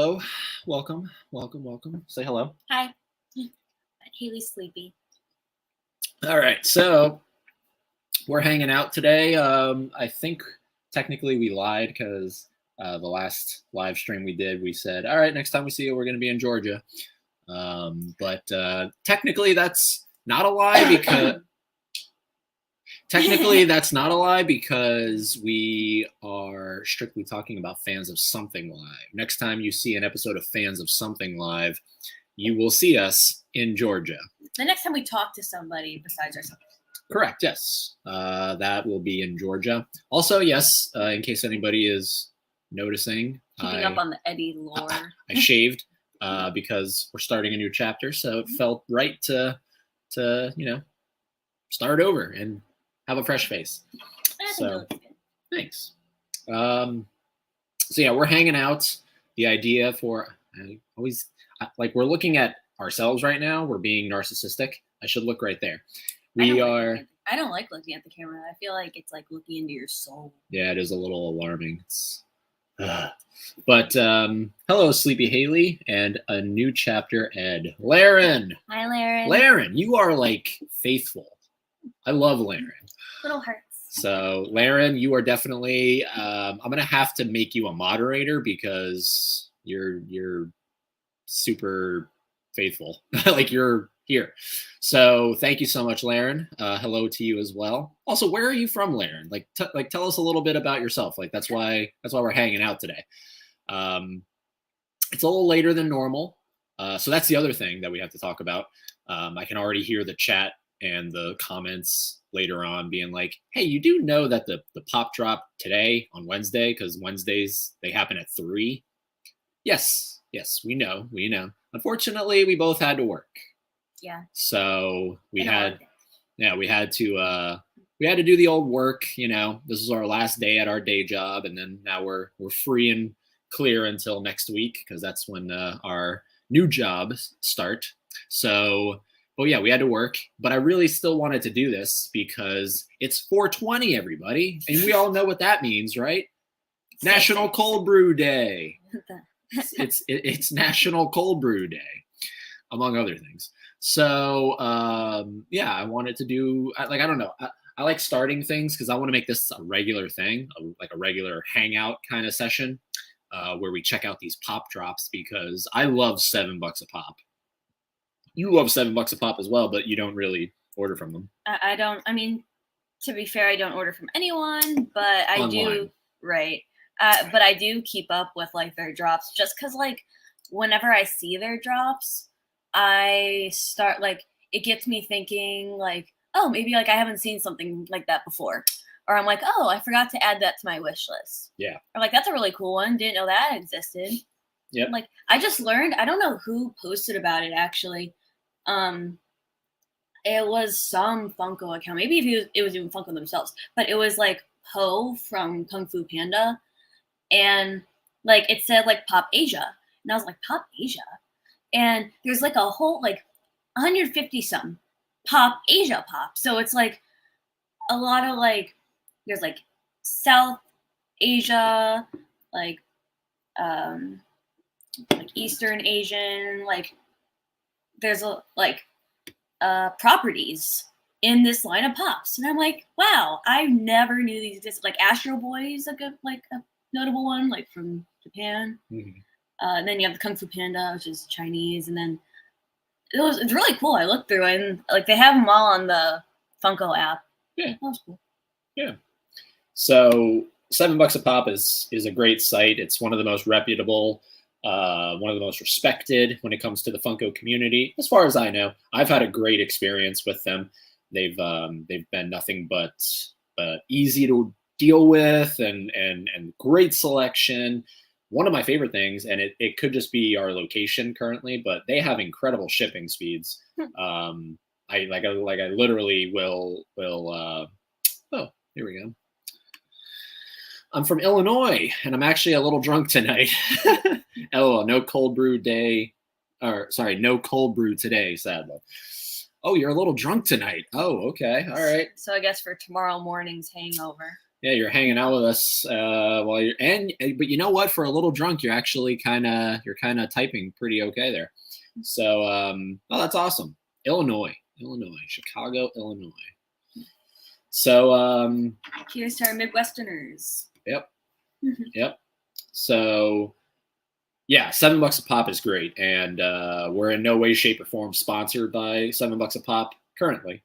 hello. Welcome. Say hello. Hi. Haley's sleepy. All right, so we're hanging out today. I think technically we lied because the last live stream we did, we said, all right, next time we see you, we're going to be in Georgia. But technically that's not a lie because we are strictly talking about Fans of Something Live. Next time you see an episode of Fans of Something Live, you will see us in Georgia. The next time we talk to somebody besides ourselves. Correct, yes. That will be in Georgia. Also, yes, in case anybody is noticing. Keeping up on the Eddie lore. I shaved because we're starting a new chapter, so it felt right to start over and have a fresh face. So, thanks. So yeah, we're hanging out. The idea for we're looking at ourselves right now. We're being narcissistic. I should look right there. I don't like looking at the camera. I feel like it's like looking into your soul. Yeah, it is a little alarming. But hello, Sleepy Haley, and a new chapter, Ed. Laren. Hi, Laren. Laren, you are like faithful. I love Laren. Little hearts. So, Laren, you are definitely. I'm gonna have to make you a moderator because you're super faithful. Like you're here. So, thank you so much, Laren. Hello to you as well. Also, where are you from, Laren? Like tell us a little bit about yourself. Like that's why we're hanging out today. It's a little later than normal. So that's the other thing that we have to talk about. I can already hear the chat and the comments later on being like, hey, you do know that the pop drop today on Wednesday, because Wednesdays they happen at 3. Yes, we know. Unfortunately, we both had to work. Yeah. So we had to do the old work. This is our last day at our day job, and then now we're free and clear until next week because that's when our new jobs start. So, well, yeah, we had to work, but I really still wanted to do this because it's 420, everybody, and we all know what that means, right? National Cold Brew Day. It's National Cold Brew Day, among other things. So yeah, I wanted to do I don't know. I like starting things because I want to make this a regular thing, like a regular hangout kind of session where we check out these pop drops because I love $7 a pop. You love $7 a pop as well, but you don't really order from them. I don't. I mean, to be fair, I don't order from anyone, but I Online. do. Right. But I do keep up with like their drops just because like whenever I see their drops, I start like it gets me thinking like, oh, maybe like I haven't seen something like that before. Or I'm like, oh, I forgot to add that to my wish list. Yeah. Or like, that's a really cool one. Didn't know that existed. Yep. Like, I just learned, I don't know who posted about it actually. It was some Funko account. Maybe it was even Funko themselves. But it was like Ho from Kung Fu Panda. And like it said like Pop Asia. And I was like, Pop Asia? And there's like a whole like 150 some Pop Asia pop. So it's like a lot of like there's like South Asia, like Eastern Asian, like there's properties in this line of pops. And I'm like, wow, I never knew these existed. Like Astro Boy is like a notable one, like from Japan. Mm-hmm. And then you have the Kung Fu Panda, which is Chinese, and then it's really cool. I looked through it, and like they have them all on the Funko app. Yeah, that was cool. Yeah. So $7 a pop is a great site. It's one of the most reputable, one of the most respected when it comes to the Funko community. As far as I know, I've had a great experience with them. They've been nothing but easy to deal with and great selection. One of my favorite things, and it could just be our location currently, but they have incredible shipping speeds. I literally will. Oh, here we go. I'm from Illinois, and I'm actually a little drunk tonight. LOL, no cold brew day, or sorry, no cold brew today, sadly. Oh, you're a little drunk tonight. Oh, okay, all right. So I guess for tomorrow morning's hangover. Yeah, you're hanging out with us while but you know what? For a little drunk, you're actually kind of typing pretty okay there. So, oh, that's awesome. Illinois, Chicago, Illinois. So, cheers to our Midwesterners. Yep, yep. So, yeah, $7 a pop is great, and we're in no way, shape, or form sponsored by $7 a pop currently.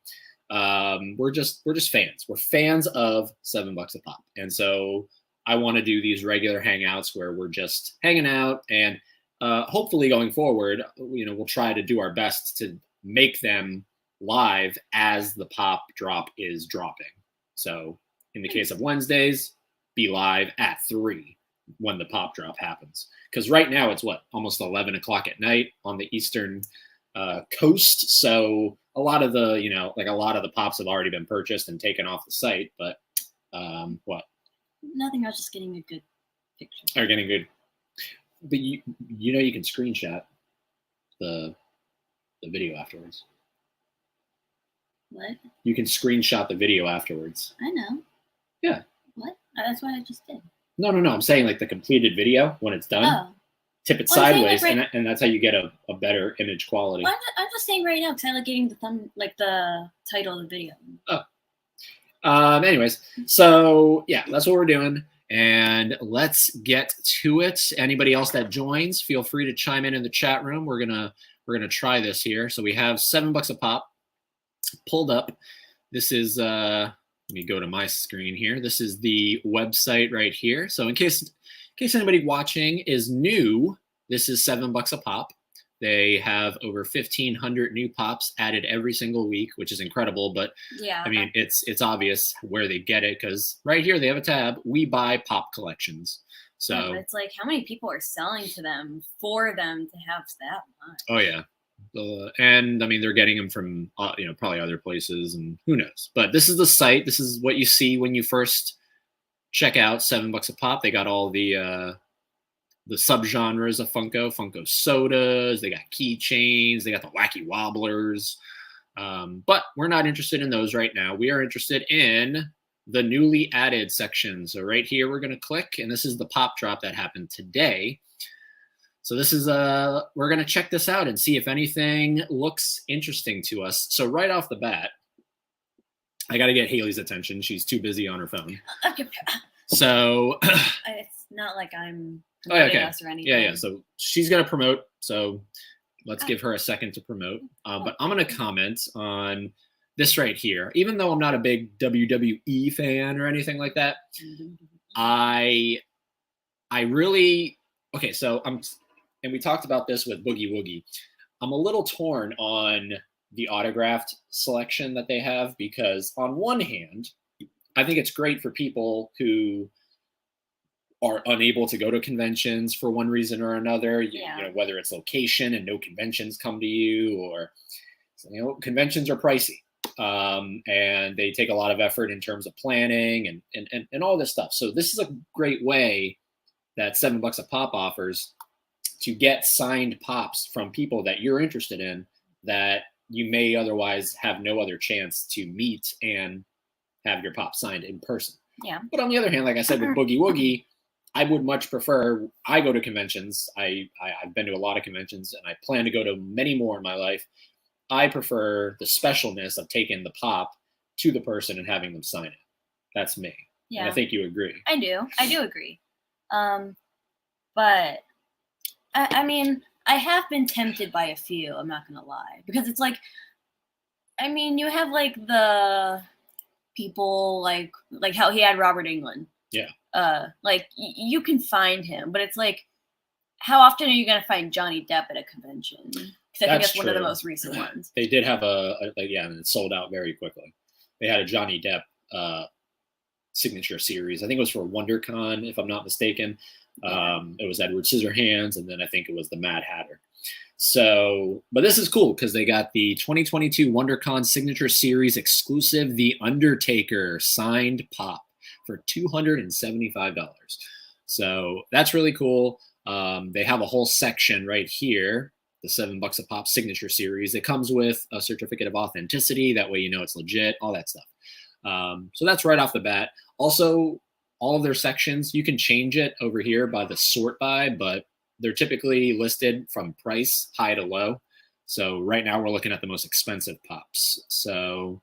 We're just fans. We're fans of $7 a pop, and so I want to do these regular hangouts where we're just hanging out, and hopefully going forward, we'll try to do our best to make them live as the pop drop is dropping. So in the case of Wednesdays, be live at 3 when the pop drop happens. Because right now it's almost 11 o'clock at night on the Eastern coast. So a lot of the, a lot of the pops have already been purchased and taken off the site. But what? Nothing. I was just getting a good picture. Are getting good. But you can screenshot the video afterwards. What? You can screenshot the video afterwards. I know. Yeah. What? That's what I just did. No. I'm saying like the completed video when it's done. Oh. Tip it sideways, and that's how you get a better image quality. Well, I'm just saying right now because I like getting the title of the video. Oh. Anyways, so yeah, that's what we're doing, and let's get to it. Anybody else that joins, feel free to chime in the chat room. We're gonna try this here. So we have $7 a pop pulled up. This is let me go to my screen here. This is the website right here. So in case anybody watching is new, this is $7 a pop. They have over 1,500 new pops added every single week, which is incredible. But yeah, I mean, it's obvious where they get it because right here they have a tab, We Buy Pop Collections. So yeah, but it's like how many people are selling to them for them to have that much? Oh yeah. And I mean, they're getting them from, probably other places and who knows. But this is the site. This is what you see when you first check out $7 a pop. They got all the subgenres of Funko sodas. They got keychains. They got the wacky wobblers. But we're not interested in those right now. We are interested in the newly added section. So right here, we're going to click, and this is the pop drop that happened today. So this is we're going to check this out and see if anything looks interesting to us. So right off the bat, I got to get Haley's attention. She's too busy on her phone. So it's not like I'm promoting us or anything. Yeah. So she's going to promote. So let's give her a second to promote. But I'm going to comment on this right here. Even though I'm not a big WWE fan or anything like that, I really so and we talked about this with Boogie Woogie. I'm a little torn on the autographed selection that they have because on one hand, I think it's great for people who are unable to go to conventions for one reason or another, whether it's location and no conventions come to you or, conventions are pricey and they take a lot of effort in terms of planning and all this stuff. So this is a great way that $7 a pop offers to get signed pops from people that you're interested in that you may otherwise have no other chance to meet and have your pop signed in person. Yeah. But on the other hand, like I said, with Boogie Woogie, I would much prefer, I go to conventions. I've been to a lot of conventions and I plan to go to many more in my life. I prefer the specialness of taking the pop to the person and having them sign it. That's me. Yeah. And I think you agree. I do agree. But I mean, I have been tempted by a few, I'm not going to lie, because it's like, I mean, you have like the people like how he had Robert Englund. Yeah. Like you can find him, but it's like, how often are you going to find Johnny Depp at a convention? Because I think that's one of the most recent ones. They did have and it sold out very quickly. They had a Johnny Depp signature series. I think it was for WonderCon, if I'm not mistaken. It was Edward Scissorhands, and then I think it was the Mad Hatter. So, but this is cool because they got the 2022 WonderCon Signature Series exclusive, The Undertaker signed pop for $275. So that's really cool. They have a whole section right here, the $7 a pop Signature Series. It comes with a certificate of authenticity. That way, it's legit, all that stuff. So that's right off the bat. Also, all of their sections, you can change it over here by the sort by, but they're typically listed from price, high to low. So right now we're looking at the most expensive pops. So,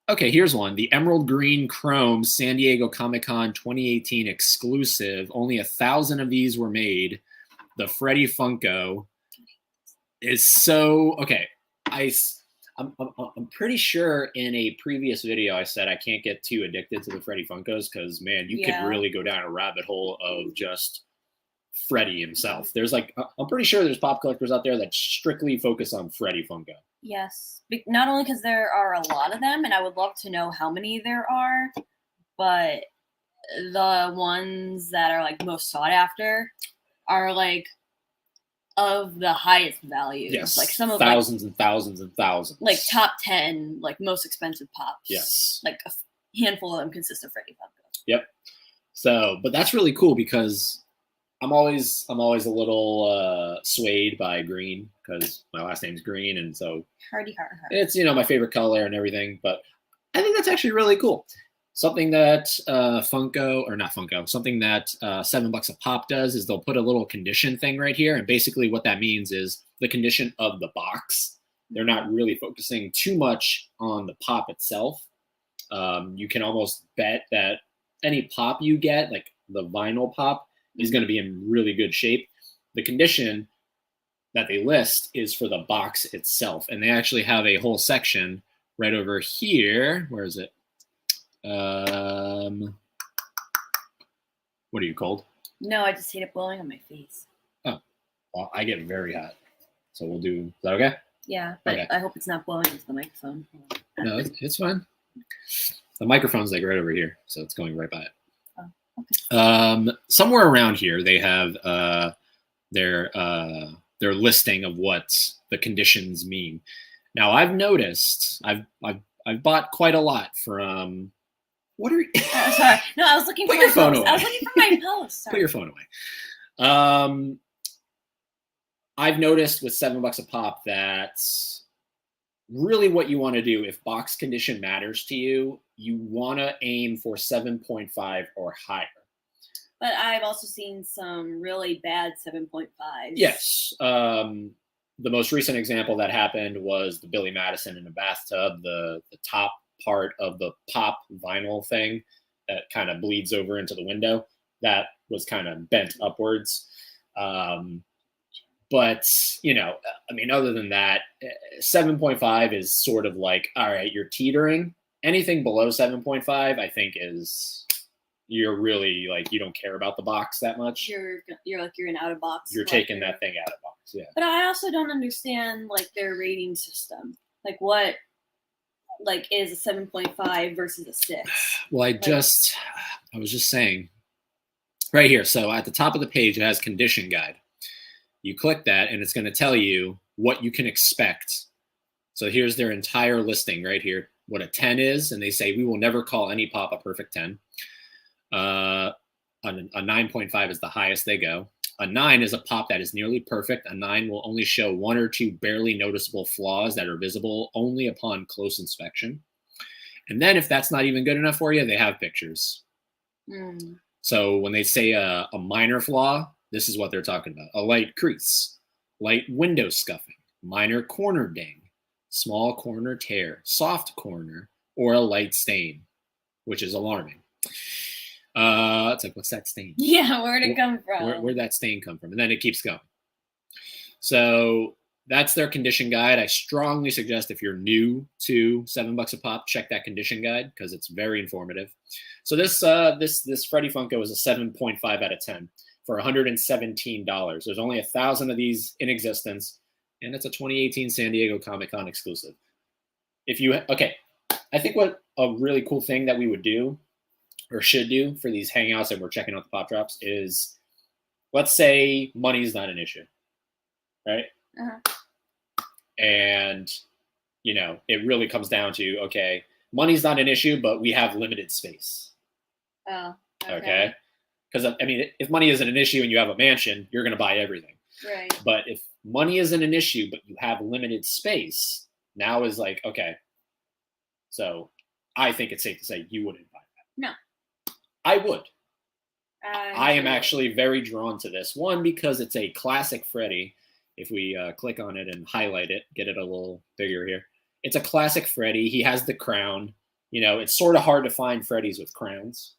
okay, here's one. The Emerald Green Chrome San Diego Comic-Con 2018 exclusive. Only 1,000 of these were made. The Freddie Funko is so... Okay, I'm pretty sure in a previous video I said I can't get too addicted to the Freddie Funkos because, man, you could really go down a rabbit hole of just Freddie himself. There's like, I'm pretty sure there's pop collectors out there that strictly focus on Freddie Funko. Yes. Not only because there are a lot of them, and I would love to know how many there are, but the ones that are like most sought after are like of the highest value. Yes. Like some of thousands and thousands and thousands. Like top 10, like most expensive pops. Yes. Like a handful of them consist of Freddie Funko. Yep. So, but that's really cool because I'm always a little swayed by green because my last name's Green, and so it's my favorite color and everything. But I think that's actually really cool. Something that something that $7 a pop does is they'll put a little condition thing right here, and basically what that means is the condition of the box. They're not really focusing too much on the pop itself. You can almost bet that any pop you get, like the vinyl pop, is going to be in really good shape. The condition that they list is for the box itself, and they actually have a whole section right over here. Where is it? What are you, cold? No, I just hate it blowing on my face. Oh, well, I get very hot. So we'll do, is that okay? Yeah, but okay. I hope it's not blowing into the microphone. No, it's fine. The microphone's like right over here, so it's going right by it. Oh, okay. Somewhere around here, they have their listing of what the conditions mean. Now, I've noticed, I've bought quite a lot from... What are you? Sorry. No, I was looking for my phone away. I was looking for my post. Put your phone away. I've noticed with $7 a pop that really what you want to do, if box condition matters to you, you want to aim for 7.5 or higher. But I've also seen some really bad 7.5s. Yes. The most recent example that happened was the Billy Madison in a bathtub, the top part of the pop vinyl thing that kind of bleeds over into the window. That was kind of bent upwards. But, other than that, 7.5 is sort of like, all right, you're teetering. Anything below 7.5, I think you're really like, you don't care about the box that much. You're an out of box. You're taking that thing out of box. Yeah. But I also don't understand like their rating system. Like what is a 7.5 versus a 6? Well, I was just saying right here. So at the top of the page, it has condition guide. You click that and it's going to tell you what you can expect. So here's their entire listing right here, what a 10 is. And they say, we will never call any pop a perfect 10. A 9.5 is the highest they go. A 9 is a pop that is nearly perfect. A 9 will only show 1 or 2 barely noticeable flaws that are visible only upon close inspection. And then if that's not even good enough for you, they have pictures. Mm. So when they say a minor flaw, this is what they're talking about. A light crease, light window scuffing, minor corner ding, small corner tear, soft corner, or a light stain, which is alarming. It's like, what's that stain? Yeah, where'd it come from? Where'd that stain come from? And then it keeps going. So that's their condition guide. I strongly suggest if you're new to $7 a pop, check that condition guide because it's very informative. So this Freddie Funko is a 7.5 out of 10 for $117. There's only 1,000 of these in existence, and it's a 2018 San Diego Comic-Con exclusive. I think what a really cool thing that we would do or should do for these hangouts and we're checking out the pop drops is, let's say money's not an issue, right? Uh-huh. And, it really comes down to, okay, money's not an issue, but we have limited space. Oh, okay. Because, if money isn't an issue and you have a mansion, you're going to buy everything. Right. But if money isn't an issue, but you have limited space, now is like, okay, so I think it's safe to say you wouldn't buy that. No. I would. I am would. actually very drawn to this one because it's a classic Freddy. If we click on it and highlight it, get it a little bigger here. It's a classic Freddy. He has the crown. You know, it's sort of hard to find Freddys with crowns.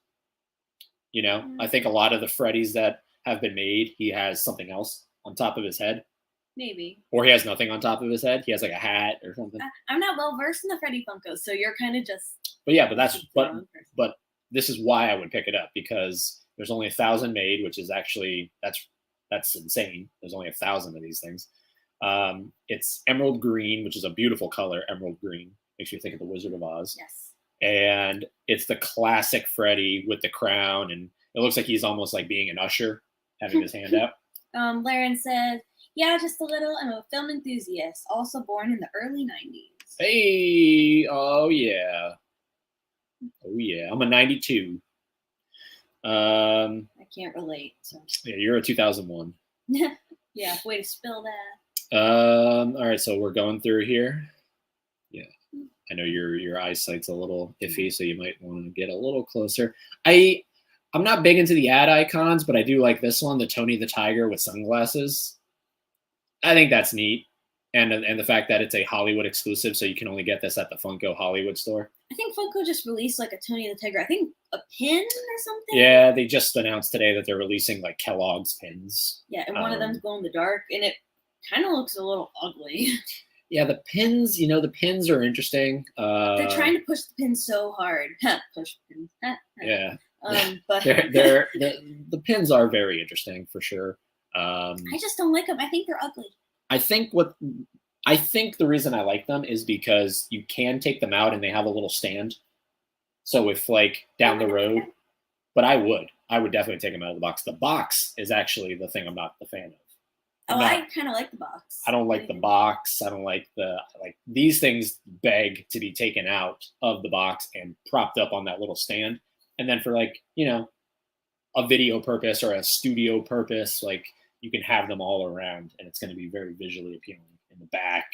You know, I think a lot of the Freddys that have been made, he has something else on top of his head. Maybe. Or he has nothing on top of his head. He has like a hat or something. I'm not well versed in the Freddie Funko, so you're kind of just. But yeah, but this is why I would pick it up, because there's only 1,000 made, which is actually that's insane. There's only 1,000 of these things. It's emerald green, which is a beautiful color. Emerald green makes you think of the Wizard of Oz. Yes. And it's the classic Freddy with the crown, and it looks like he's almost like being an usher, having his hand out. Laren said, "Yeah, just a little. I'm a film enthusiast, also born in the early '90s." Hey, oh yeah, I'm a '92. I can't relate. So. Yeah, you're a 2001. Yeah, way to spill that. All right, so we're going through here. Yeah, I know your eyesight's a little iffy, so you might want to get a little closer. I'm not big into the ad icons, but I do like this one, the Tony the Tiger with sunglasses. I think that's neat, and the fact that it's a Hollywood exclusive, so you can only get this at the Funko Hollywood store. I think Funko just released like a Tony the Tiger. I think a pin or something. Yeah, they just announced today that they're releasing like Kellogg's pins. Yeah, and one of them's glow in the dark, and it kind of looks a little ugly. Yeah, the pins, the pins are interesting. They're trying to push the pins so hard. Push pins. Yeah. But the pins are very interesting for sure. I just don't like them. I think they're ugly. I think the reason I like them is because you can take them out and they have a little stand. So if like down the road, but I would definitely take them out of the box. The box is actually the thing I'm not the fan of. I kind of like the box. I don't like the box. I don't like these things beg to be taken out of the box and propped up on that little stand. And then for like, a video purpose or a studio purpose, like you can have them all around and it's going to be very visually appealing in the back.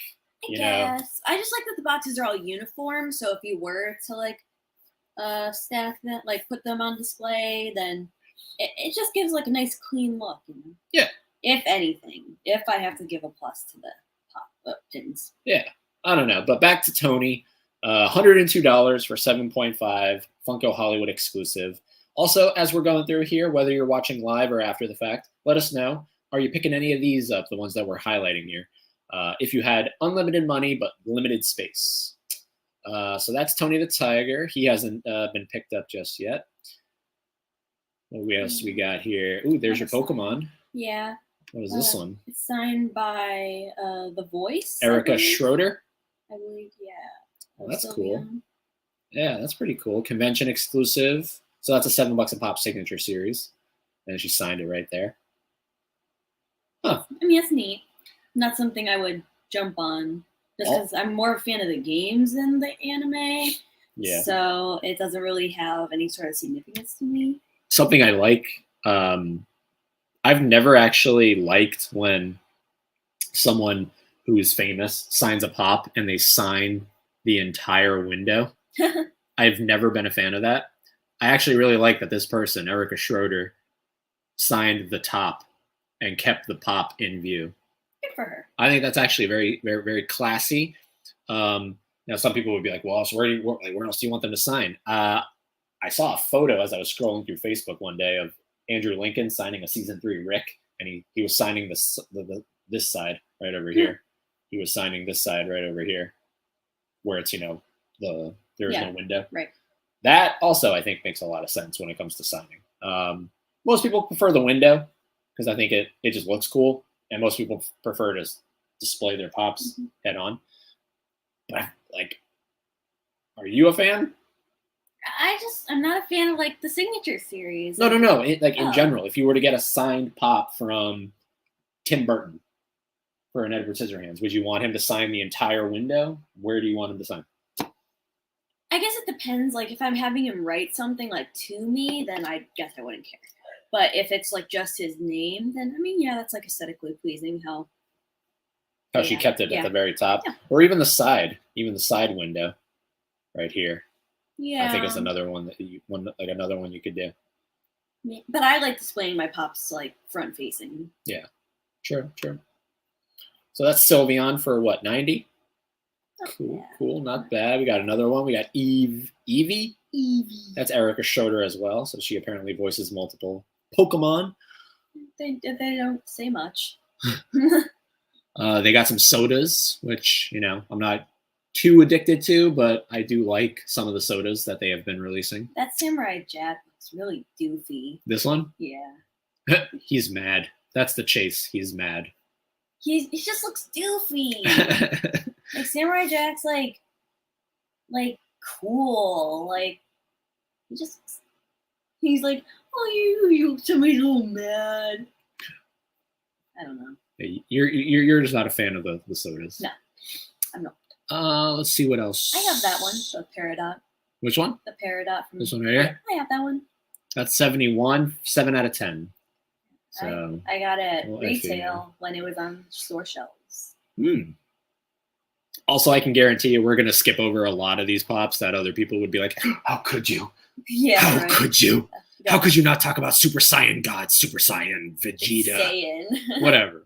I guess. I just like that the boxes are all uniform. So if you were to like stack them, like put them on display, then it just gives like a nice clean look. Yeah. If anything, if I have to give a plus to the pop pins. Yeah, I don't know. But back to Tony, $102 for 7.5, Funko Hollywood exclusive. Also, as we're going through here, whether you're watching live or after the fact, let us know. Are you picking any of these up, the ones that we're highlighting here? If you had unlimited money but limited space. So that's Tony the Tiger. He hasn't been picked up just yet. What else we got here? Ooh, there's your Pokemon. Yeah. What is this one? It's signed by The Voice. Erica Schroeder. I believe, yeah. Oh, that's cool. Yeah, that's pretty cool. Convention exclusive. So that's a $7 a pop signature series. And she signed it right there. Huh. I mean, that's neat. Not something I would jump on. Just because I'm more a fan of the games than the anime. Yeah. So it doesn't really have any sort of significance to me. Something I like. I've never actually liked when someone who is famous signs a pop and they sign the entire window. I've never been a fan of that. I actually really like that this person, Erica Schroeder, signed the top and kept the pop in view. Good for her. I think that's actually very, very, very classy. Now, some people would be like, well, so where else do you want them to sign? I saw a photo as I was scrolling through Facebook one day of Andrew Lincoln signing a season 3 Rick, and he was signing this side right over here. He was signing this side right over here, where it's there's no window. Right. That also I think makes a lot of sense when it comes to signing. Most people prefer the window because I think it just looks cool, and most people prefer to display their pops head on. But are you a fan? I'm not a fan of like the signature series. No. In general, if you were to get a signed pop from Tim Burton for an Edward Scissorhands, would you want him to sign the entire window? Where do you want him to sign? I guess it depends. Like if I'm having him write something like to me, then I guess I wouldn't care. But if it's like just his name, then I mean, yeah, that's like aesthetically pleasing. How she kept it at the very top, or even the side window, right here. Yeah. I think it's another one another one you could do. But I like displaying my Pops like front facing. Yeah, sure. So that's Sylveon for what, 90? Cool, not bad. We got another one. We got Eevee. That's Erica Schroeder as well. So she apparently voices multiple Pokemon. They don't say much. They got some sodas, which, I'm not too addicted to, but I do like some of the sodas that they have been releasing. That Samurai Jack looks really doofy. This one? Yeah. He's mad. That's the chase. He's mad. He just looks doofy. Like Samurai Jack's like cool. Like he's like, oh, you tell me so mad. I don't know. You're just not a fan of the sodas. No, I'm not. Let's see what else. I have that one, the Peridot. Which one? The Peridot. From This one right here? I have that one. That's 71, 7 out of 10. So I got it retail when it was on store shelves. Also, I can guarantee you we're going to skip over a lot of these Pops that other people would be like, how could you? Yeah. How could you? How could you not talk about Super Saiyan God, Super Saiyan, Vegeta, whatever.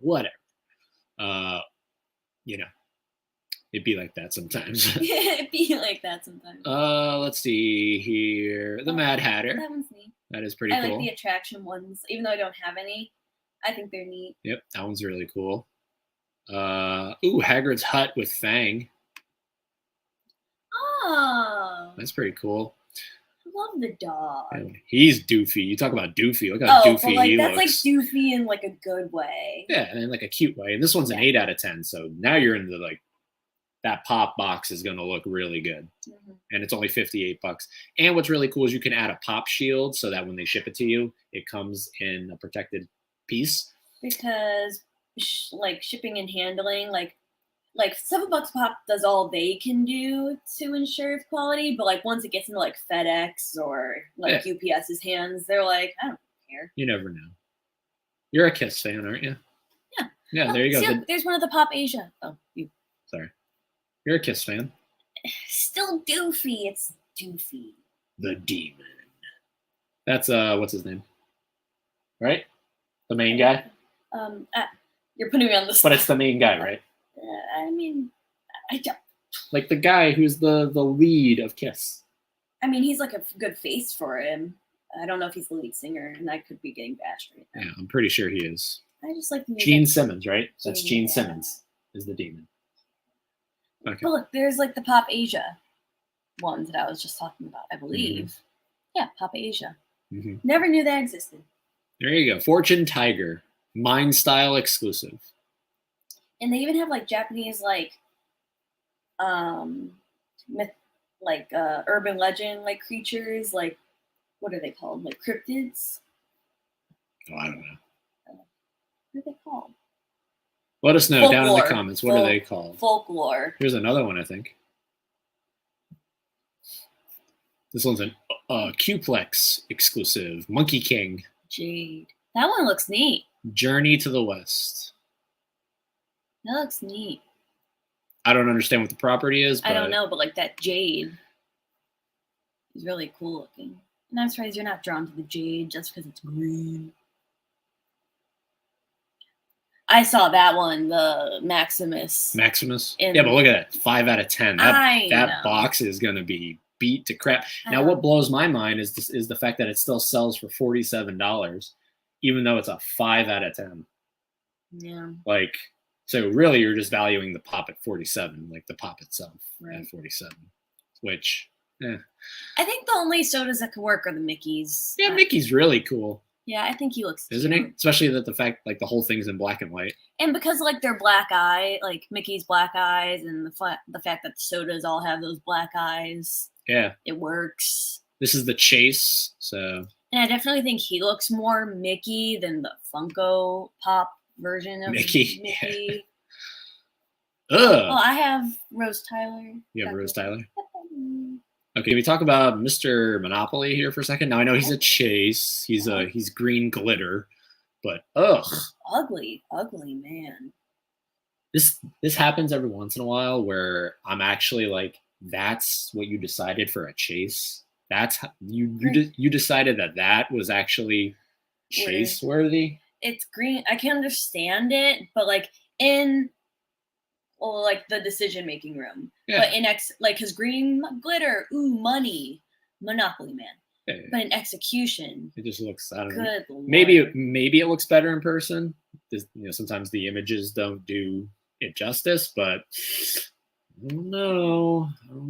It'd be like that sometimes. It'd be like that sometimes. Let's see here. The Mad Hatter. That one's neat. That is pretty cool. I like the attraction ones, even though I don't have any. I think they're neat. Yep, that one's really cool. Hagrid's hut with Fang. Oh. That's pretty cool. I love the dog. And he's doofy. You talk about doofy. Look how doofy he that's looks. Like doofy in like a good way. Yeah, and in like a cute way. And this one's an 8 out of 10. So now you're into like that pop box is going to look really good. Mm-hmm. And it's only $58. And what's really cool is you can add a pop shield so that when they ship it to you, it comes in a protected piece. Because shipping and handling, like $7 pop does all they can do to ensure quality, but like once it gets into like FedEx or like UPS's hands, they're like, I don't care. You never know. You're a Kiss fan, aren't you? Yeah. Yeah, there you go. There's one of the Pop Asia. Oh, you. Sorry. You're a Kiss fan. Still doofy. It's doofy. The Demon. That's what's his name? Right? The main guy? You're putting me on the spot. But it's the main guy, right? I mean, I don't. Like the guy who's the lead of Kiss. I mean, he's like a good face for him. I don't know if he's the lead singer, and I could be getting bashed right now. Yeah, I'm pretty sure he is. I just like the music. Gene Simmons, right? That's Gene Simmons is the Demon. Okay. But look, there's like the Pop Asia ones that I was just talking about, I believe. Mm-hmm. Yeah, Pop Asia. Mm-hmm. Never knew that existed. There you go. Fortune Tiger. Mind Style exclusive. And they even have like Japanese myth, urban legend like creatures, like what are they called? Like cryptids? Oh, I don't know. What are they called? Let us know Folklore. down in the comments. What are they called? Folklore. Here's another one, I think. This one's an Qplex exclusive. Monkey King. Jade. That one looks neat. Journey to the West. That looks neat. I don't understand what the property is. But... I don't know, but like that jade is really cool looking. And I'm surprised you're not drawn to the jade just because it's green. I saw that one, the Maximus. Maximus? Yeah, but look at that. 5 out of 10. That box is going to be beat to crap. Now, what blows my mind is the fact that it still sells for $47, even though it's a 5 out of 10. Yeah. Like, so really you're just valuing the pop at 47, like the pop itself at 47, which, I think the only sodas that can work are the Mickeys. Yeah, Mickey's really cool. Yeah, I think he looks Isn't cute. he? Especially that the fact, like, the whole thing's in black and white. And because, like, they're black eye, like, Mickey's black eyes, and the fact that the sodas all have those black eyes. Yeah. It works. This is the chase, so. And I definitely think he looks more Mickey than the Funko Pop version of Mickey. Yeah. Ugh. Well, I have Rose Tyler. You have Rose Tyler? Okay, can we talk about Mr. Monopoly here for a second? Now I know he's a chase. He's green glitter, but ugly man. This happens every once in a while where I'm actually like that's what you decided for a chase. That's how, you decided that was actually chase worthy. It's green. I can understand it, but like in like the decision making room. Yeah. But in because green glitter, ooh, money, Monopoly Man. Yeah. But in execution, it just looks, I don't know. Good Lord. Maybe it looks better in person. Sometimes the images don't do it justice, but I don't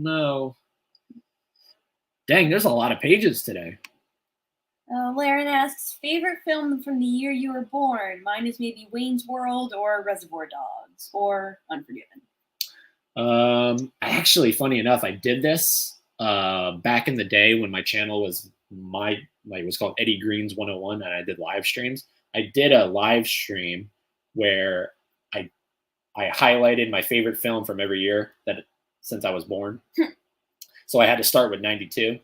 know. Dang, there's a lot of pages today. Laren asks, favorite film from the year you were born? Mine is maybe Wayne's World or Reservoir Dogs or Unforgiven. Actually, funny enough, I did this back in the day when my channel was it was called Eddie Green's 101, and I did live streams. I did a live stream where I highlighted my favorite film from every year since I was born. So I had to start with 92.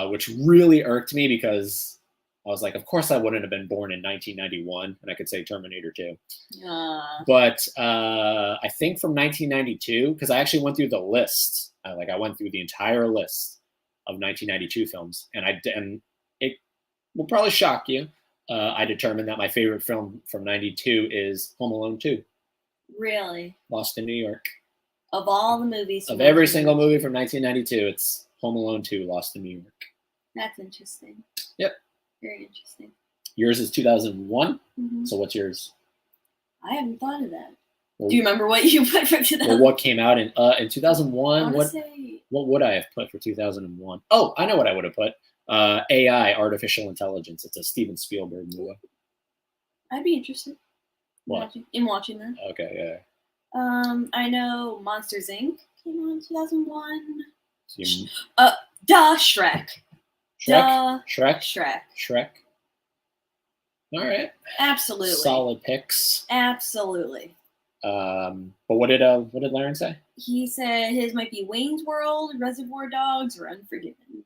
Which really irked me because I was like, of course I wouldn't have been born in 1991, and I could say Terminator 2. But I think from 1992, because I actually went through the list. I went through the entire list of 1992 films, and it will probably shock you. I determined that my favorite film from 92 is Home Alone 2. Really? Lost in New York. Of all the movies. Of every single movie from 1992, it's Home Alone 2, Lost in New York. That's interesting. Yep. Very interesting. Yours is 2001. Mm-hmm. So what's yours? I haven't thought of that. Do you remember what you put for 2001? Well, what came out in 2001? Honestly, what would I have put for 2001? Oh, I know what I would have put. AI, artificial intelligence. It's a Steven Spielberg movie. I'd be interested. What? In watching that. Okay, yeah. I know Monsters Inc. came out in 2001. Shrek. Shrek. All right. Absolutely. Solid picks. Absolutely. But what did Laren say? He said his might be Wayne's World, Reservoir Dogs, or Unforgiven.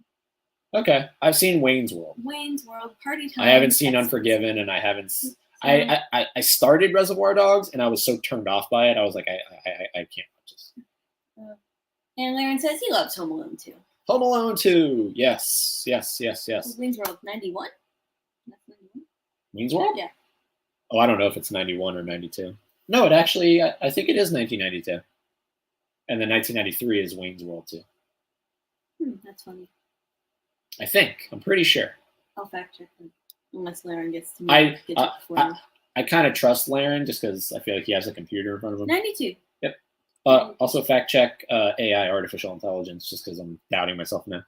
Okay, I've seen Wayne's World. Wayne's World, Party Time. I haven't seen Unforgiven, and I haven't. I started Reservoir Dogs, and I was so turned off by it. I was like, I can't watch this. And Laren says he loves Home Alone 2. Home Alone 2, yes. Wayne's World, 91? That's 91? Wayne's World? Yeah. Oh, I don't know if it's 91 or 92. No, it actually, I think it is 1992. And then 1993 is Wayne's World 2. That's funny. I think. I'm pretty sure. I'll fact check them. Unless Laren gets to me. I kind of trust Laren just because I feel like he has a computer in front of him. 92. Yep. Also fact check AI, artificial intelligence, just because I'm doubting myself now.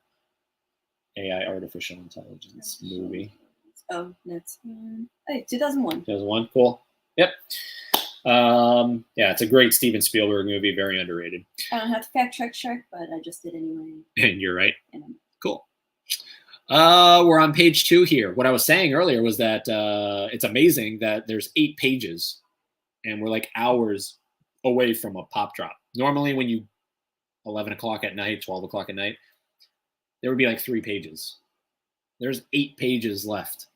AI, artificial intelligence movie. Oh, that's 2001. 2001, cool. Yep. Yeah, it's a great Steven Spielberg movie, very underrated. I don't have to fact check Shrek, but I just did anyway. And you're right. Cool. We're on page 2 here. What I was saying earlier was that it's amazing that there's 8 pages, and we're like hours away from a pop drop. Normally, when you 11 o'clock at night, 12 o'clock at night, there would be like 3 pages. There's 8 pages left,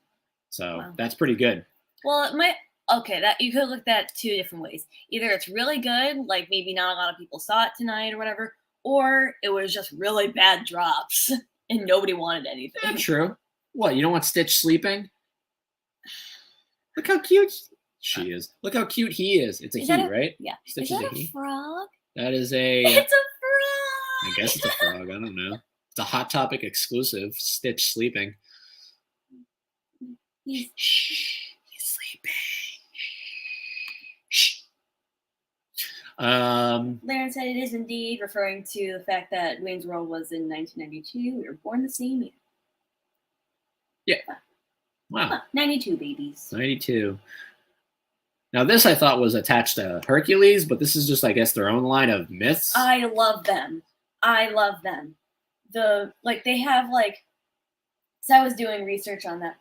so that's pretty good. Well, it might. Okay, that you could look at that 2 different ways. Either it's really good, like maybe not a lot of people saw it tonight or whatever, or it was just really bad drops and nobody wanted anything. Not true. What, you don't want Stitch sleeping? Look how cute she is. Look how cute he is. It's a he, right? Yeah. Stitch is that a frog? That is a... It's a frog! I guess it's a frog. I don't know. It's a Hot Topic exclusive. Stitch sleeping. He's sleeping. Shh. Laren said it is indeed referring to the fact that Wayne's World was in 1992. We were born the same year. Yeah. Wow. 92 babies. 92. Now this I thought was attached to Hercules, but this is just, I guess, their own line of myths. I love them. They have so I was doing research on that,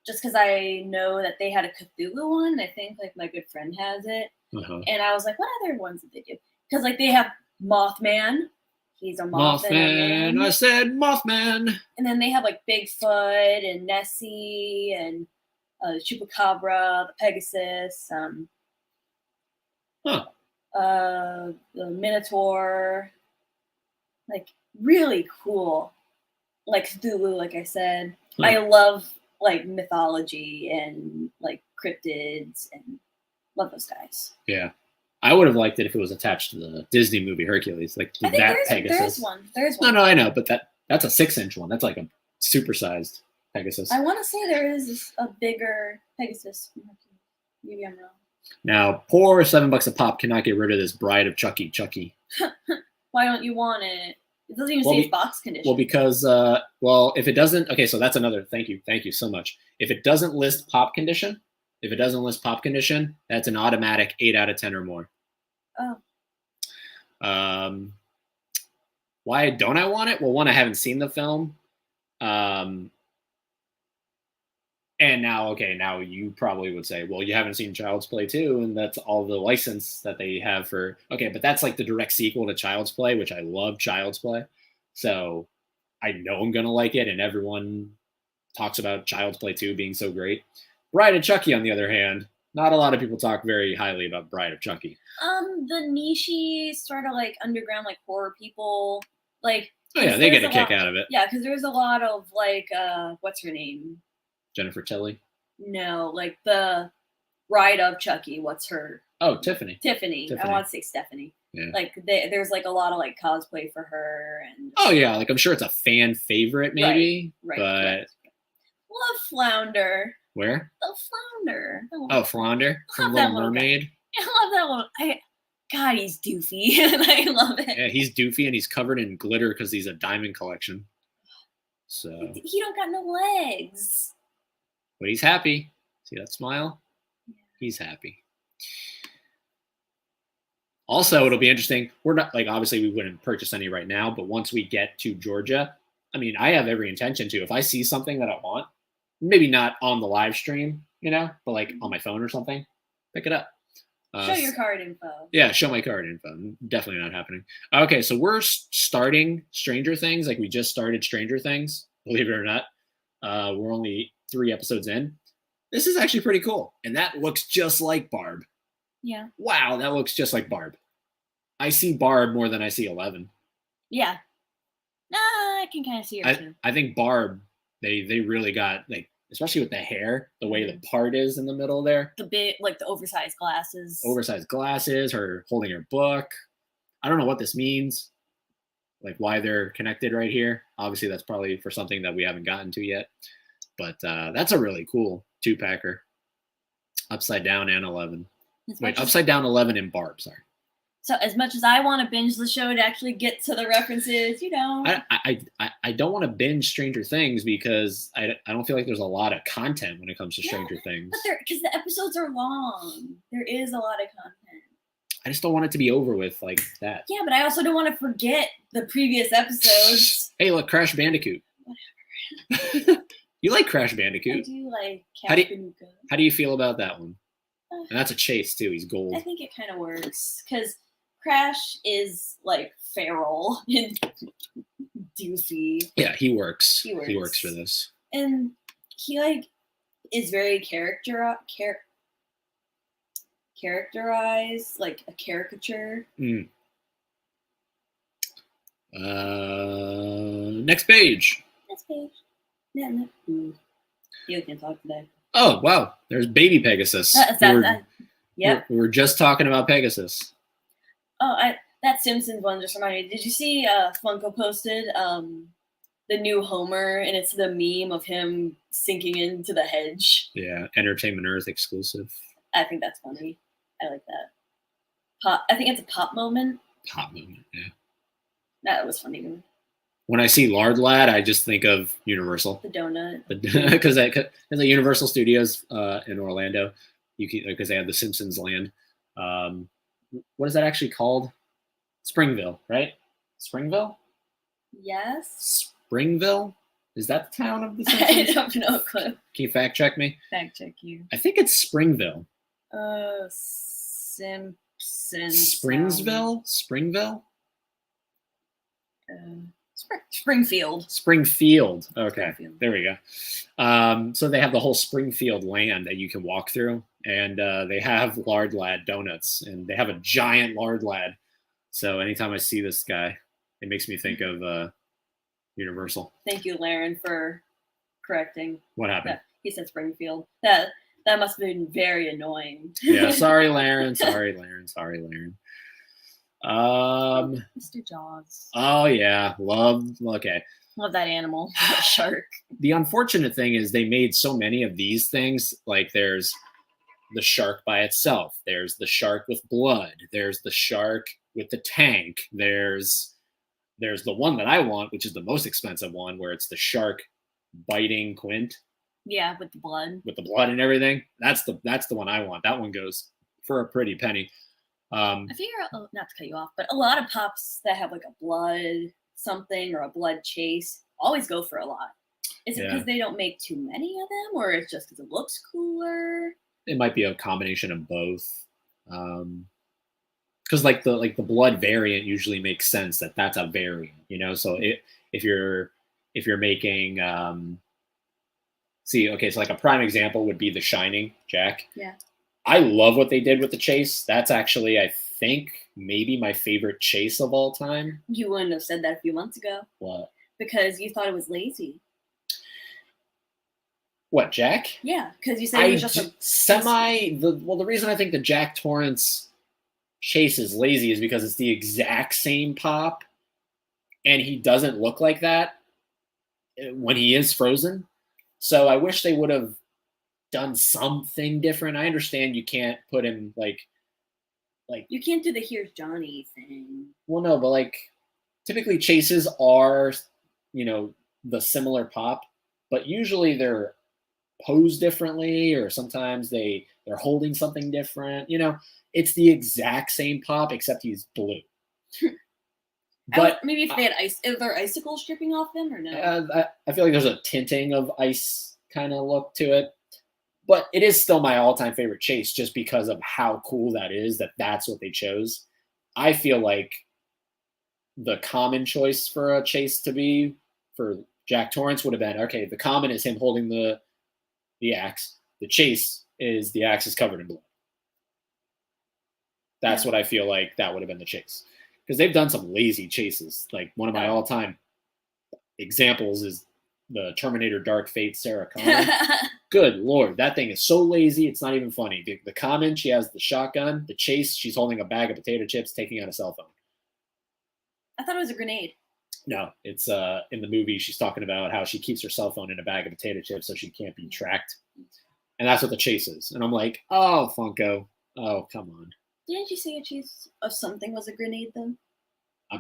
just because I know that they had a Cthulhu one. I think my good friend has it. And I was like, what other ones did they do? Because they have Mothman. He's a Mothman. I said Mothman. And then they have Bigfoot and Nessie and Chupacabra, the Pegasus, the Minotaur. like really cool. Like Cthulhu, like I said. Hmm. I love like mythology and like cryptids and love those guys. Yeah. I would have liked it if it was attached to the Disney movie Hercules, like I think that there's Pegasus. one. There's No, one. no, I know, but that's a 6-inch one. That's like a supersized Pegasus. I want to say there is a bigger Pegasus. Maybe I'm wrong. Now, poor $7 a pop cannot get rid of this Bride of Chucky. Why don't you want it? It doesn't even Well, say it's box condition. Well, because if it doesn't, okay, so that's another. Thank you so much. If it doesn't list pop condition, that's an automatic 8 out of 10 or more. Oh. Why don't I want it? Well, one, I haven't seen the film. And now you probably would say, well, you haven't seen Child's Play 2, and that's all the license that they have for. Okay, but that's like the direct sequel to Child's Play, which I love Child's Play. So I know I'm going to like it, and everyone talks about Child's Play 2 being so great. Bride of Chucky, on the other hand, not a lot of people talk very highly about Bride of Chucky. The niche sort of like underground, like horror people, like. Oh yeah, they get a kick out of it. Yeah, because there's a lot of like, what's her name? Jennifer Tilly? No, like the Bride of Chucky. What's her? Oh, Tiffany. I want to say Stephanie. Yeah. Like there's like a lot of like cosplay for her and. Oh yeah, like I'm sure it's a fan favorite, maybe. Right. But. Love Flounder. Where? The Flounder. Oh, Flounder from Little Mermaid. Yeah, I love that one. God, he's doofy, and I love it. Yeah, he's doofy, and he's covered in glitter because he's a diamond collection. So. He don't got no legs. But he's happy. See that smile? Yeah. He's happy. Also, it'll be interesting. We're not like obviously we wouldn't purchase any right now, but once we get to Georgia, I mean, I have every intention to. If I see something that I want, maybe not on the live stream, but like on my phone or something, pick it up. Show your card info. Yeah, show my card info. Definitely not happening. Okay, so we're starting Stranger Things. Like we just started Stranger Things, believe it or not. We're only 3 episodes in. This is actually pretty cool. And that looks just like Barb. Yeah. Wow, that looks just like Barb. I see Barb more than I see 11. Yeah. I can kind of see her too. I think Barb, they really got, like, especially with the hair, the way the part is in the middle there. The bit, like the oversized glasses. Her holding her book. I don't know what this means. Like why they're connected right here. Obviously, that's probably for something that we haven't gotten to yet. But that's a really cool 2-packer. Upside Down and 11. Upside Down, 11, and Barb. Sorry. So as much as I want to binge the show to actually get to the references, I don't want to binge Stranger Things because I don't feel like there's a lot of content when it comes to Stranger Things. But because the episodes are long, there is a lot of content. I just don't want it to be over with like that. Yeah, but I also don't want to forget the previous episodes. Hey, look, Crash Bandicoot. Whatever. You like Crash Bandicoot? I do like Crash Bandicoot. How do you feel about that one? And that's a chase too. He's gold. I think it kind of works because Crash is like feral and doofy. Yeah, he works. He works for this. And he like is very characterized like a caricature. Next page. Yeah, you can talk today. Oh wow, there's baby Pegasus. Yep. We were just talking about Pegasus. Oh, that Simpsons one just reminded me. Did you see Funko posted the new Homer, and it's the meme of him sinking into the hedge? Yeah, Entertainment Earth exclusive. I think that's funny. I like that. I think it's a pop moment. Yeah. That was funny to me. When I see Lard Lad, I just think of Universal. The donut. Because at Universal Studios in Orlando, because they have the Simpsons land. What is that actually called? Springville, right? Springville? Yes. Springville? Is that the town of the Simpsons? I don't know. Clue. Can you fact check me? Fact check you. I think it's Springville. Simpsons. Springsville? Springville? Springfield. Okay, there we go. So they have the whole Springfield land that you can walk through, and they have Lard Lad donuts, and they have a giant Lard Lad. So anytime I see this guy, It makes me think of Universal. Thank you, Laren, for correcting. What happened? He said Springfield. That must have been very annoying. Yeah, sorry, Laren. Sorry, Laren. Sorry, Laren. Mr. Jaws. Oh yeah, okay. Love that animal, that shark. The unfortunate thing is they made so many of these things. Like there's the shark by itself. There's the shark with blood. There's the shark with the tank. There's the one that I want, which is the most expensive one, where it's the shark biting Quint. Yeah, with the blood. With the blood and everything. That's the one I want. That one goes for a pretty penny. I figure out, not to cut you off, but a lot of pops that have like a blood something or a blood chase always go for a lot. Is it because they don't make too many of them, or it's just because it looks cooler? It might be a combination of both. Because like the blood variant usually makes sense that's a variant, you know. So if you're making so like a prime example would be The Shining, Jack. Yeah. I love what they did with the chase. That's actually, I think, maybe my favorite chase of all time. You wouldn't have said that a few months ago. What? Because you thought it was lazy. What, Jack? Yeah, because you said it was just the reason I think the Jack Torrance chase is lazy is because it's the exact same pop, and he doesn't look like that when he is frozen. So I wish they would have done something different. I understand you can't put him like you can't do the Here's Johnny thing. Well, no, but like typically chases are, you know, the similar pop, but usually they're posed differently, or sometimes they're holding something different. You know, it's the exact same pop except he's blue. But maybe if they had ice, are there icicles dripping off them or no? I feel like there's a tinting of ice kind of look to it. But it is still my all-time favorite chase just because of how cool that is, that's what they chose. I feel like the common choice for a chase to be for Jack Torrance would have been, okay, the common is him holding the axe. The chase is the axe is covered in blood. That's what I feel like that would have been the chase. Because they've done some lazy chases. Like one of my all-time examples is the Terminator Dark Fate Sarah Connor. Good Lord, that thing is so lazy, it's not even funny. The common, she has the shotgun. The chase, she's holding a bag of potato chips, taking out a cell phone. I thought it was a grenade. No, it's in the movie, she's talking about how she keeps her cell phone in a bag of potato chips so she can't be tracked. And that's what the chase is. And I'm like, oh, Funko. Oh, come on. Didn't you say a chase of something was a grenade, though?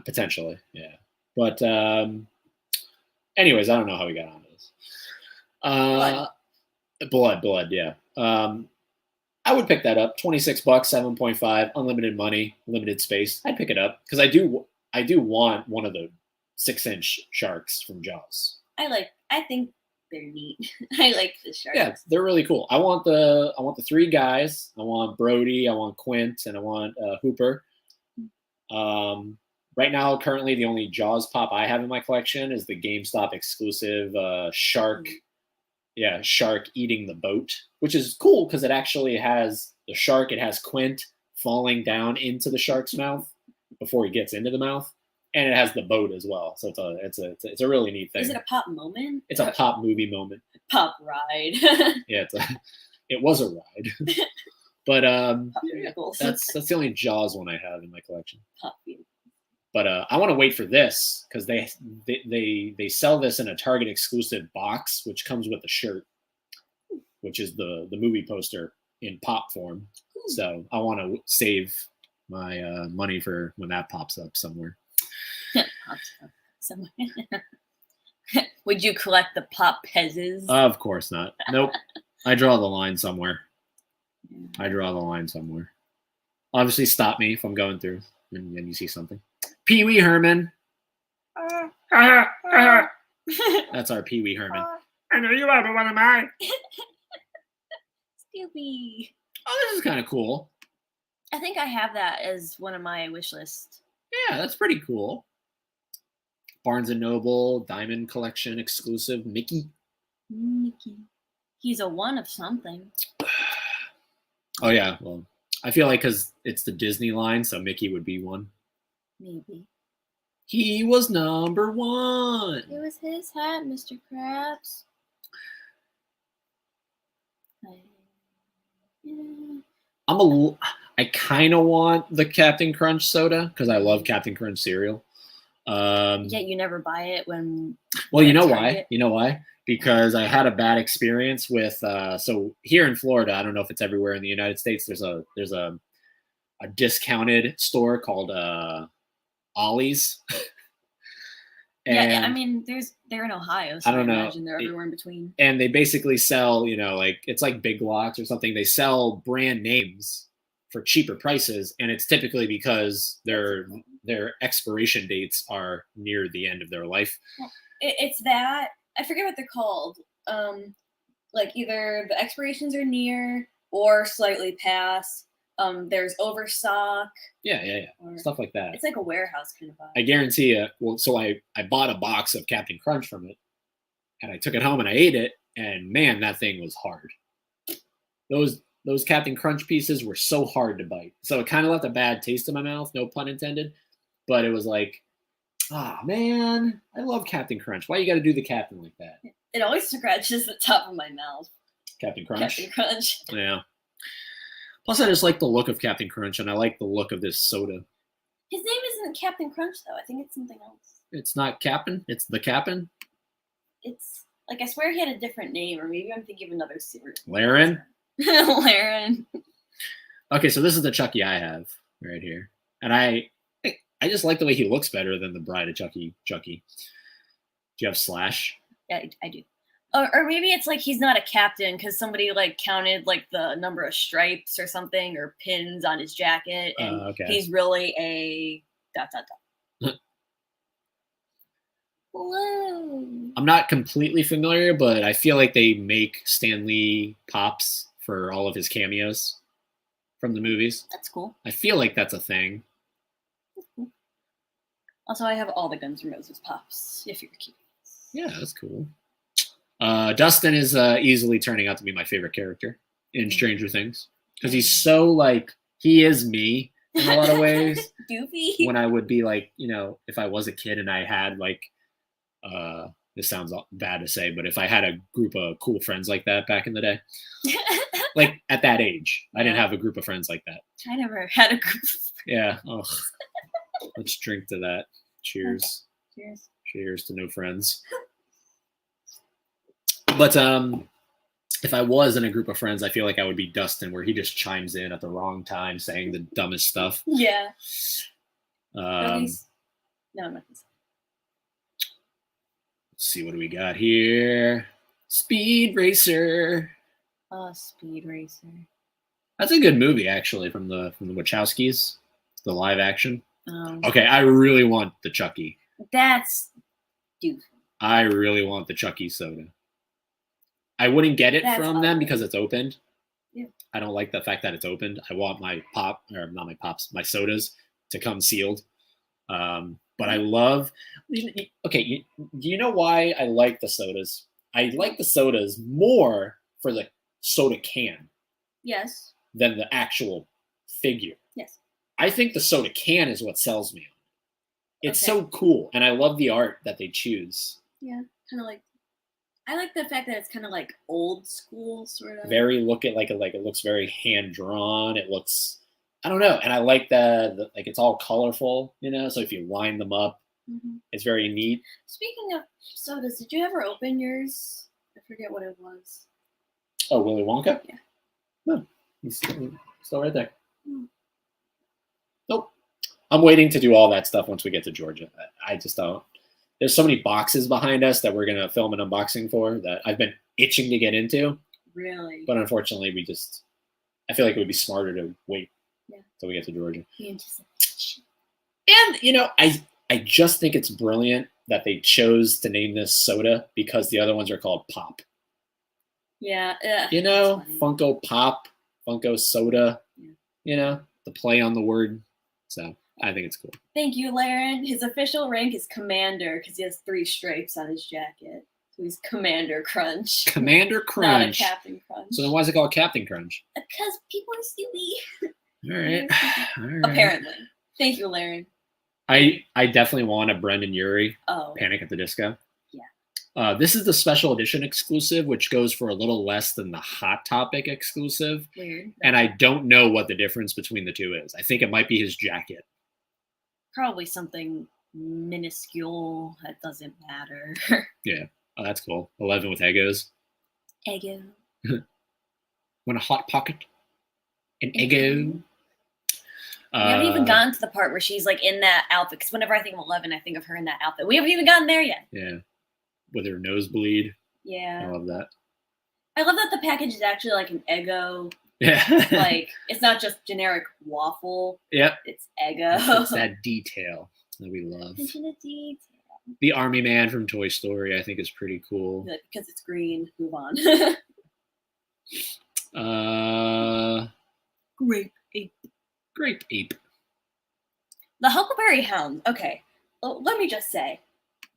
Potentially, yeah. But anyways, I don't know how we got onto this. Blood, yeah. I would pick that up. $26, 7.5, unlimited money, limited space. I'd pick it up because I do want one of the 6-inch sharks from Jaws. I think they're neat. I like the sharks. Yeah, they're really cool. I want the 3 guys. I want Brody, I want Quint, and I want Hooper. Right now, currently, the only Jaws pop I have in my collection is the GameStop exclusive shark. Yeah, shark eating the boat, which is cool because it actually has the shark. It has Quint falling down into the shark's mouth before he gets into the mouth, and it has the boat as well. So it's a really neat thing. Is it a pop moment? It's a pop movie moment. Pop ride. Yeah, it was a ride. But that's the only Jaws one I have in my collection. Pop vehicles. But I want to wait for this because they sell this in a Target exclusive box, which comes with a shirt, which is the movie poster in pop form. So I want to save my money for when that pops up somewhere. Would you collect the pop pezzes? Of course not. Nope. I draw the line somewhere. Obviously, stop me if I'm going through and you see something. Pee Wee Herman. That's our Pee Wee Herman. I know you have one of mine. Scooby. Oh, this is kind of cool. I think I have that as one of my wish lists. Yeah, that's pretty cool. Barnes & Noble Diamond Collection exclusive Mickey. He's a one of something. Oh, yeah. Well, I feel like because it's the Disney line, so Mickey would be one. Maybe. He was number one. It was his hat, Mr. Krabs. I kind of want the Captain Crunch soda because I love Captain Crunch cereal. Yet you never buy it when. Well, you know why? You know why? Because I had a bad experience with. So here in Florida, I don't know if it's everywhere in the United States. There's a discounted store called Ollie's. Yeah, I mean, they're in Ohio, so I don't know. Imagine they're everywhere in between. And they basically sell, like it's like Big Lots or something. They sell brand names for cheaper prices, and it's typically because their expiration dates are near the end of their life. It's that I forget what they're called. Like either the expirations are near or slightly past. There's overstock. Yeah. Stuff like that. It's like a warehouse kind of vibe. I guarantee you. Well, so I bought a box of Captain Crunch from it, and I took it home and I ate it, and man, that thing was hard. Those Captain Crunch pieces were so hard to bite. So it kind of left a bad taste in my mouth, no pun intended. But it was like, man, I love Captain Crunch. Why you got to do the Captain like that? It always scratches the top of my mouth. Captain Crunch? Captain Crunch. Yeah. Plus, I just like the look of Captain Crunch, and I like the look of this soda. His name isn't Captain Crunch, though. I think it's something else. It's not Captain? It's the Captain? It's, like, I swear he had a different name, or maybe I'm thinking of another series. Laren? Laren. Okay, so this is the Chucky I have right here. And I just like the way he looks better than the Bride of Chucky. Do you have Slash? Yeah, I do. Or maybe it's like he's not a captain because somebody like counted like the number of stripes or something or pins on his jacket, and he's really a ... Hello. I'm not completely familiar, but I feel like they make Stan Lee pops for all of his cameos from the movies. That's cool. I feel like that's a thing. That's cool. Also, I have all the Guns N' Roses pops, if you're curious. Yeah, that's cool. Dustin is easily turning out to be my favorite character in Stranger Things because he's so like he is me in a lot of ways. Doofy. When I would be like, if I was a kid and I had like, this sounds bad to say, but if I had a group of cool friends like that back in the day, like at that age, I didn't have a group of friends like that. I never had a group. Yeah. Oh, let's drink to that. Cheers. Okay. Cheers. Cheers to no friends. But if I was in a group of friends, I feel like I would be Dustin, where he just chimes in at the wrong time, saying the dumbest stuff. Yeah. No, I'm not gonna say. Let's see, what do we got here? Speed Racer. Oh, Speed Racer. That's a good movie, actually, from the Wachowskis, the live action. Oh. Okay, I really want the Chucky. That's doofy. I really want the Chucky soda. I wouldn't get it from them because it's opened. Yeah. I don't like the fact that it's opened. I want my my sodas to come sealed. But I love. Okay, do you know why I like the sodas? I like the sodas more for the soda can. Yes. Than the actual figure. Yes. I think the soda can is what sells me. It's so cool, and I love the art that they choose. Yeah, kind of like. I like the fact that it's kind of like old school, sort of. Very it looks very hand drawn. It looks, I don't know, and I like the like it's all colorful, So if you line them up, it's very neat. Speaking of sodas, did you ever open yours? I forget what it was. Oh, Willy Wonka? Yeah. No, he's still right there. Nope. I'm waiting to do all that stuff once we get to Georgia. I just don't. There's so many boxes behind us that we're going to film an unboxing for that I've been itching to get into. Really? But unfortunately, I feel like it would be smarter to wait until we get to Georgia. And, I just think it's brilliant that they chose to name this soda because the other ones are called Pop. Yeah. Funko Pop, Funko Soda, the play on the word. So I think it's cool. Thank you, Laren. His official rank is Commander because he has 3 stripes on his jacket. So he's Commander Crunch. Commander Crunch. Not a Captain Crunch. So then why is it called Captain Crunch? Because people are silly. All right. Apparently. Thank you, Laren. I definitely want a Brendan Urie Oh, Panic at the Disco. yeah. This is the special edition exclusive, which goes for a little less than the Hot Topic exclusive. Weird. And I don't know what the difference between the two is. I think it might be his jacket. Probably something minuscule that doesn't matter. Yeah. Oh, that's cool. 11 with Eggos. Eggo. Want a Hot Pocket? An Eggo? We haven't even gotten to the part where she's like in that outfit. Because whenever I think of 11, I think of her in that outfit. We haven't even gotten there yet. Yeah. With her nosebleed. Yeah. I love that. I love that the package is actually like an Eggo. Yeah. Like, it's not just generic waffle. Yep. It's Eggo. It's that detail that we love. Attention to detail. The Army Man from Toy Story, I think, is pretty cool. Because it's green. Move on. Grape ape. Grape ape. The Huckleberry Hounds. Okay. Let me just say,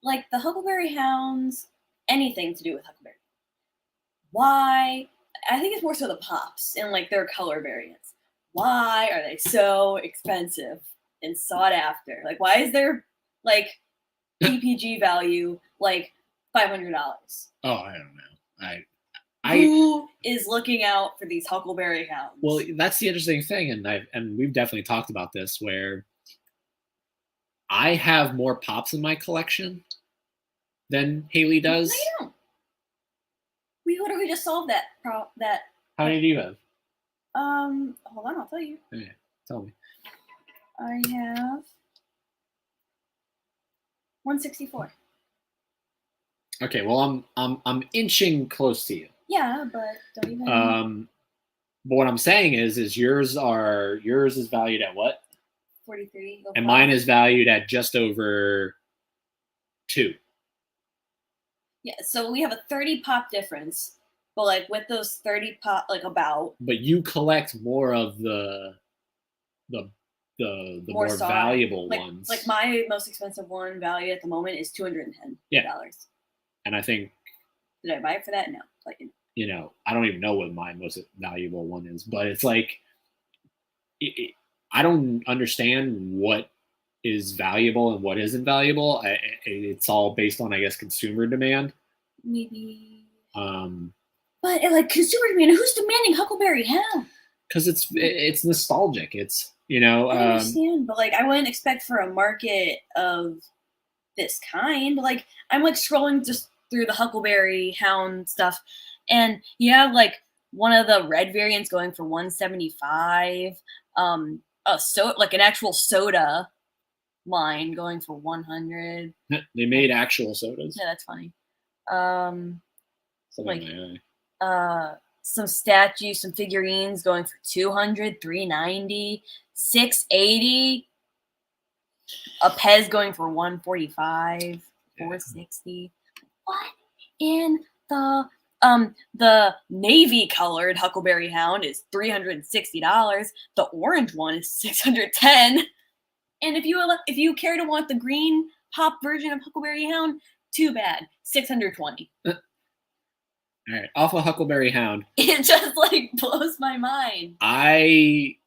like, the Huckleberry Hounds, anything to do with Huckleberry. Why? I think it's more so the Pops and, like, their color variants. Why are they so expensive and sought after? Like, why is their, like, PPG value, like, $500? Oh, I don't know. Who is looking out for these Huckleberry Hounds? Well, that's the interesting thing, and we've definitely talked about this, where I have more Pops in my collection than Haley does. I don't. We literally just solved that. How many do you have? Hold on, I'll tell you. Okay, tell me. I have 164. Okay, well, I'm inching close to you. Yeah, but don't even. But what I'm saying is yours is valued at what? 43. And mine is valued at just over 2. Yeah, so we have a 30 Pop difference, but like with those 30 Pop, like about. But you collect more of the more valuable ones. Like my most expensive one valued at the moment is $210. Yeah. And I think. Did I buy it for that? No. Like. I don't even know what my most valuable one is, but it's like, I don't understand what is valuable and what isn't valuable. It's all based on, I guess, consumer demand. Maybe. But like consumer demand, who's demanding Huckleberry Hound? Because it's nostalgic. It's I understand, but like I wouldn't expect for a market of this kind. Like I'm like scrolling just through the Huckleberry Hound stuff. And you have like one of the red variants going for $175. Like an actual soda line going for $100. They made actual sodas. Yeah, that's funny. Some statues, some figurines going for $200, $390, $680. A Pez going for $145, $460. What in the navy colored Huckleberry Hound is $360. The orange one is $610. And if you care to want the green Pop version of Huckleberry Hound, too bad, $620. All right, off of Huckleberry Hound. It just like blows my mind. I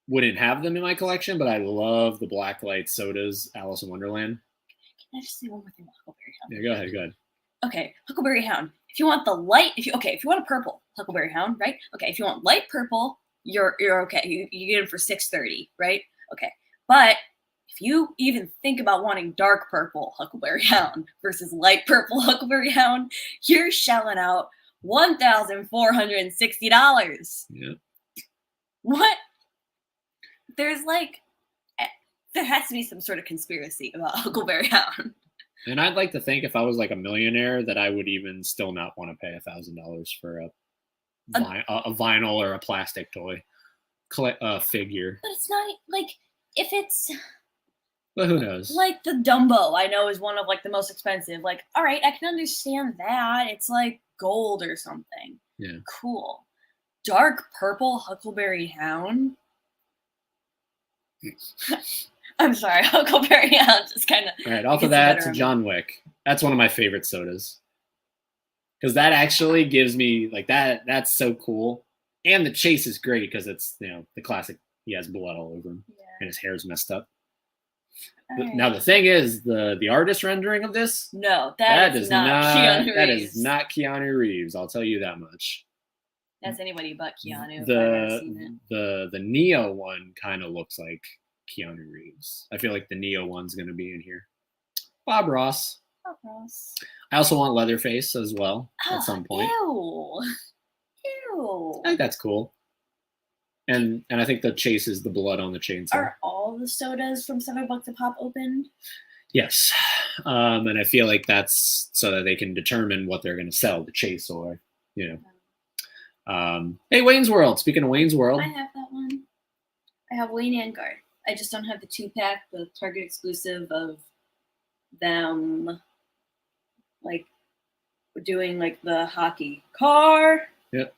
wouldn't have them in my collection, but I love the Blacklight sodas, Alice in Wonderland. Can I just say one more thing about Huckleberry Hound? Yeah, go ahead. Okay, Huckleberry Hound. If you want the light, if you want a purple Huckleberry Hound, right? Okay, if you want light purple, you're okay. You get them for $630, right? Okay, but if you even think about wanting dark purple Huckleberry Hound versus light purple Huckleberry Hound, you're shelling out $1,460. Yeah. What? There has to be some sort of conspiracy about Huckleberry Hound. And I'd like to think if I was like a millionaire that I would even still not want to pay $1,000 for a vinyl or a plastic toy figure. But it's not like if it's. But who knows? Like the Dumbo, I know is one of like the most expensive. Like, all right, I can understand that. It's like gold or something. Yeah. Cool. Dark purple Huckleberry Hound. I'm sorry, Huckleberry Hound just kind of. All right, off of that to John Wick. That's one of my favorite sodas. Because that actually gives me like that. That's so cool, and the chase is great because it's the classic. He has blood all over him, and his hair's messed up. Alright. Now the thing is, the artist rendering of this, No, that is not Keanu Reeves. that is not Keanu Reeves. I'll tell you that much. That's anybody but Keanu. If I've ever seen it. The Neo one kind of looks like Keanu Reeves. I feel like the Neo one's going to be in here. Bob Ross. Bob Ross. I also want Leatherface as well at some point. Ew. Ew. I think that's cool. And I think the chase is the blood on the chainsaw. Are all the sodas from $7 a pop opened? Yes. And I feel like that's so that they can determine what they're going to sell, the chase or, hey, Wayne's World. Speaking of Wayne's World. I have that one. I have Wayne and Guard. I just don't have the 2-pack, the Target exclusive of them, like, doing, like, the hockey car. Yep.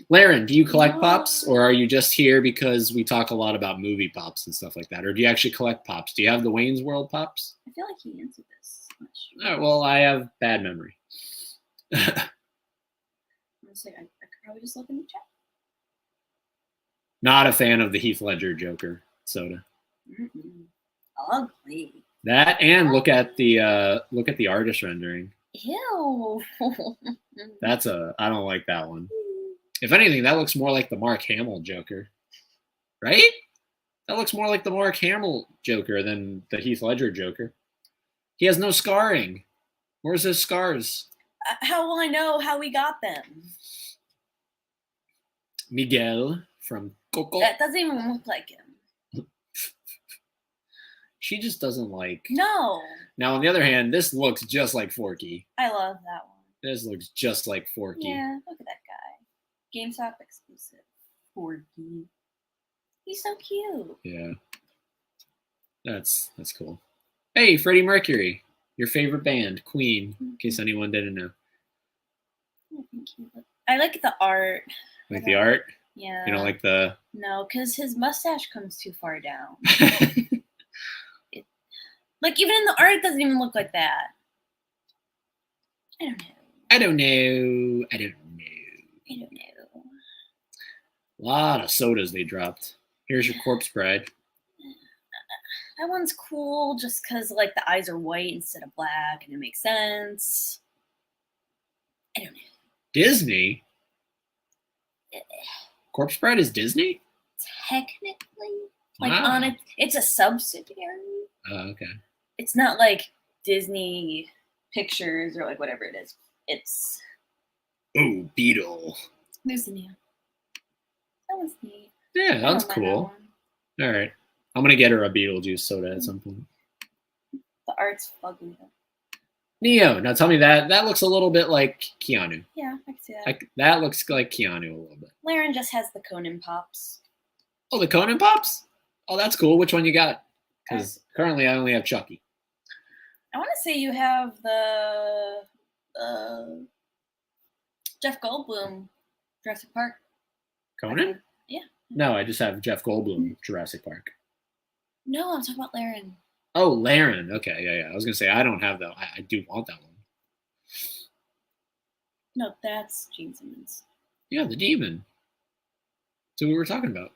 Laren, do you collect pops, or are you just here because we talk a lot about movie pops and stuff like that? Or do you actually collect pops? Do you have the Wayne's World pops? I feel like he answered this. All right, well, I have bad memory. Honestly, I could probably just look in the chat. Not a fan of the Heath Ledger Joker soda. Ugly. That and look at the artist rendering. Ew. I don't like that one. If anything, that looks more like the Mark Hamill Joker. Right? That looks more like the Mark Hamill Joker than the Heath Ledger Joker. He has no scarring. Where's his scars? How will I know how we got them? Miguel from Coco. That doesn't even look like him. She just doesn't like. No. Now, on the other hand, this looks just like Forky. I love that one. This looks just like Forky. Yeah, look at that guy. GameStop exclusive. Forky. He's so cute. Yeah. That's cool. Hey, Freddie Mercury. Your favorite band, Queen, in case anyone didn't know. I like the art. Like the art? Yeah. You don't like the... No, because his mustache comes too far down. Like, even in the art, it doesn't even look like that. I don't know. A lot of sodas they dropped. Here's your Corpse Bride. That one's cool just because, like, the eyes are white instead of black, and it makes sense. I don't know. Disney? Corpse Bride is Disney? Technically. Like, Wow. it's a subsidiary. Oh, okay. It's not like Disney Pictures or, like, whatever it is. It's... Oh, Beetle. There's the new. That was neat. Yeah, that's cool. All right. I'm going to get her a Beetlejuice soda at some point. The art's ugly. Neo. Now tell me that looks a little bit like Keanu. Yeah, I can see that. That looks like Keanu a little bit. Laren just has the Conan Pops. Oh, the Conan Pops? Oh, that's cool. Which one you got? Because currently I only have Chucky. I want to say you have the Jeff Goldblum Jurassic Park. Conan? Yeah. No, I just have Jeff Goldblum Jurassic Park. No, I'm talking about Laren. Oh, Laren. Okay, yeah. I was going to say, I don't have that. I do want that one. No, that's Gene Simmons. Yeah, the demon. So we were talking about.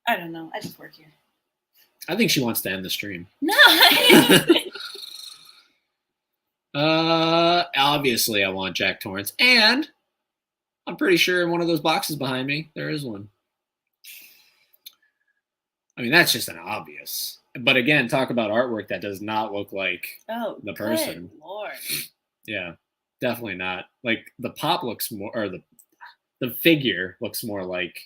I don't know. I just work here. I think she wants to end the stream. No. Obviously I want Jack Torrance, and I'm pretty sure in one of those boxes behind me there is one. I mean, that's just an obvious. But again, talk about artwork that does not look like the person. Good Lord. Yeah, definitely not. Like the pop looks more, or the figure looks more like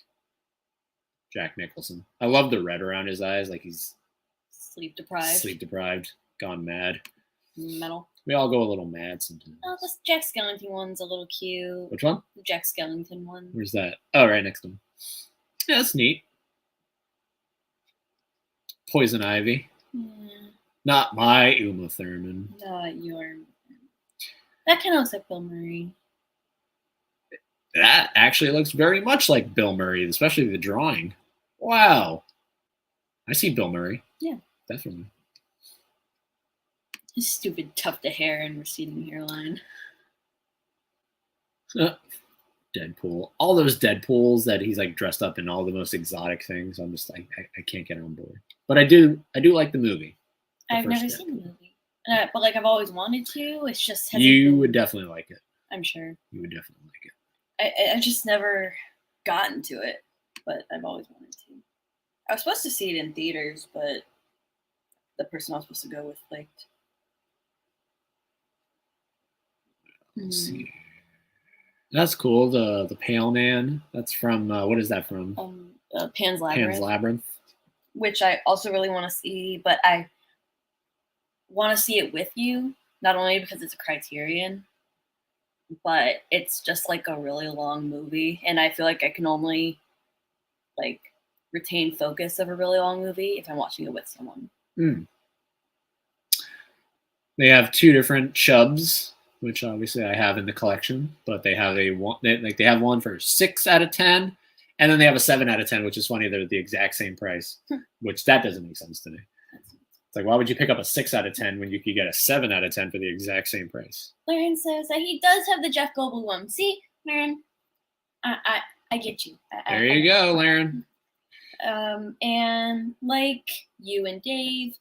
Jack Nicholson. I love the red around his eyes, like he's sleep deprived, gone mad. Metal. We all go a little mad sometimes. Oh, this Jack Skellington one's a little cute. Which one? The Jack Skellington one. Where's that? Oh, right next to him. Yeah, that's neat. Poison Ivy. Yeah. Not my Uma Thurman. Not your. That kind of looks like Bill Murray. That actually looks very much like Bill Murray, especially the drawing. Wow. I see Bill Murray. Yeah. Definitely. His stupid tuft of hair and receding hairline. Deadpool. All those Deadpools that he's like dressed up in all the most exotic things. I'm just like, I can't get on board. But I do like the movie. I've never seen the movie, but like I've always wanted to. It's just you would definitely like it. I'm sure you would definitely like it. I just never gotten to it, but I've always wanted to. I was supposed to see it in theaters, but the person I was supposed to go with liked. Let's see. That's cool. The Pale Man. That's from what is that from? Pan's Labyrinth. Pan's Labyrinth. Which I also really want to see, but I want to see it with you, not only because it's a Criterion, but it's just like a really long movie, and I feel like I can only like retain focus of a really long movie if I'm watching it with someone. They have 2 different Chubs, which obviously I have in the collection, but they have they have one for 6 out of 10, and then they have a 7 out of 10, which is funny. They're the exact same price, which that doesn't make sense to me. It's like, why would you pick up a 6 out of 10 when you could get a 7 out of 10 for the exact same price? Lauren says that he does have the Jeff Goldblum one. See, Lauren, I get you. There you go, Lauren. And like you and Dave,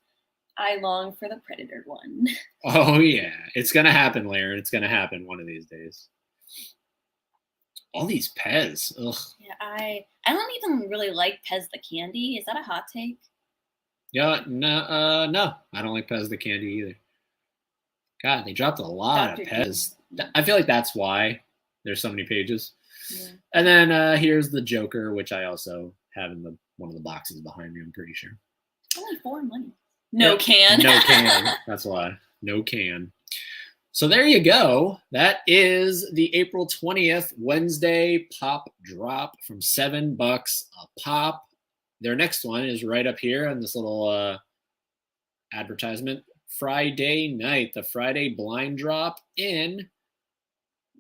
I long for the Predator one. Oh yeah, it's gonna happen, Lauren. It's gonna happen one of these days. All these Pez. Ugh. Yeah, I don't even really like Pez the candy. Is that a hot take? Yeah, no, I don't like Pez the candy either. God, they dropped a lot of Pez. I feel like that's why there's so many pages. Yeah. And then here's the Joker, which I also have in one of the boxes behind me. I'm pretty sure. Only 4 money. No can. No can. That's why. No can. So there you go. That is the April 20th Wednesday pop drop from $7 a pop. Their next one is right up here on this little advertisement. Friday night, the Friday blind drop in.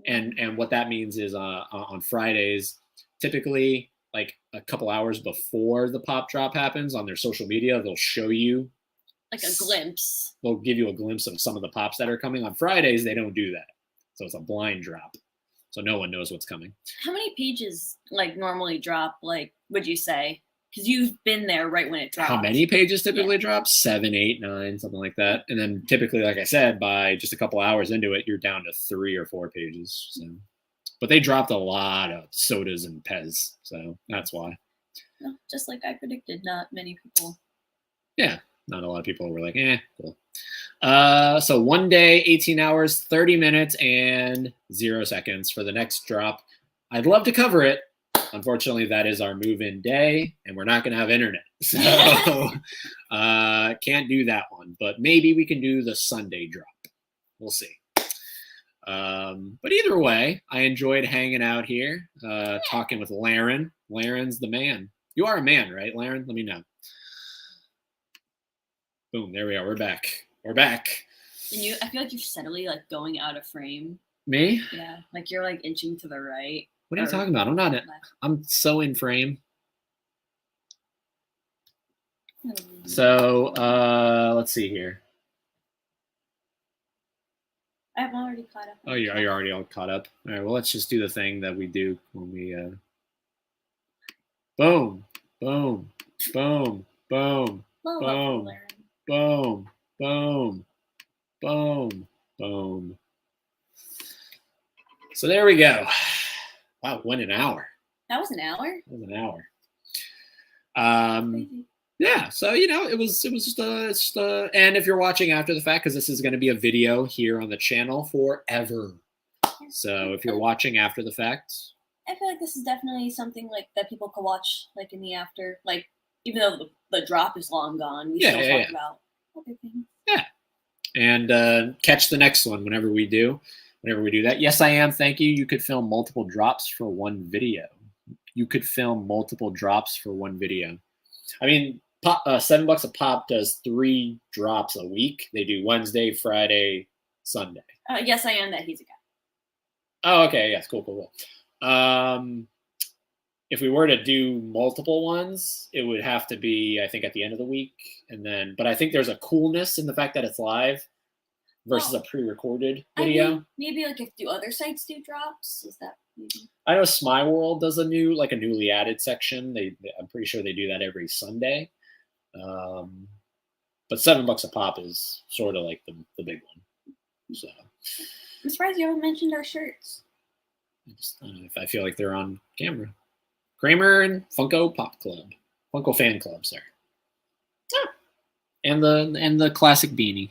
And what that means is on Fridays, typically like a couple hours before the pop drop happens on their social media, they'll show you like a glimpse. They'll give you a glimpse of some of the pops that are coming. On Fridays, they don't do that. So it's a blind drop. So no one knows what's coming. How many pages like normally drop, like, would you say? Because you've been there right when it drops. How many pages typically drop? 7, 8, 9, something like that. And then typically, like I said, by just a couple hours into it, you're down to 3 or 4 pages. So, but they dropped a lot of sodas and Pez. So that's why. No, just like I predicted, not many people. Yeah. Not a lot of people were like, cool. So 1 day, 18 hours, 30 minutes, and 0 seconds for the next drop. I'd love to cover it. Unfortunately, that is our move-in day, and we're not going to have internet. So can't do that one. But maybe we can do the Sunday drop. We'll see. But either way, I enjoyed hanging out here, talking with Laren. Laren's the man. You are a man, right, Laren? Let me know. Boom, there we are. We're back. We're back. And I feel like you're steadily like going out of frame. Me? Yeah, like you're like inching to the right. What are you talking about? I'm not. I'm so in frame. So let's see here. I'm already caught up. Oh, you're already all caught up. All right. Well, let's just do the thing that we do when we. Boom, boom, boom, boom, boom. Boom, boom, boom, boom. So there we go. Wow, went an hour. That was an hour? That was an hour. Yeah, so, it was just and if you're watching after the fact, because this is going to be a video here on the channel forever. So if you're watching after the fact. I feel like this is definitely something like that people could watch like in the after, like, even though the drop is long gone, we still talk about other things. Yeah. And catch the next one whenever we do that. Yes, I am. Thank you. You could film multiple drops for one video. I mean, $7 a pop does 3 drops a week. They do Wednesday, Friday, Sunday. Yes, I am. That he's a guy. Oh, okay. Yes. Cool. If we were to do multiple ones, it would have to be, I think, at the end of the week. But I think there's a coolness in the fact that it's live. versus a pre-recorded I video. mean, maybe like if do other sites do drops, is that maybe? I know Smile World does a newly added section. I'm pretty sure they do that every Sunday. But $7 a pop is sort of like the big one. So I'm surprised you haven't mentioned our shirts. I don't know if I feel like they're on camera. Kramer and Funko Pop Club, Funko Fan Club, sorry. Oh. And the classic beanie.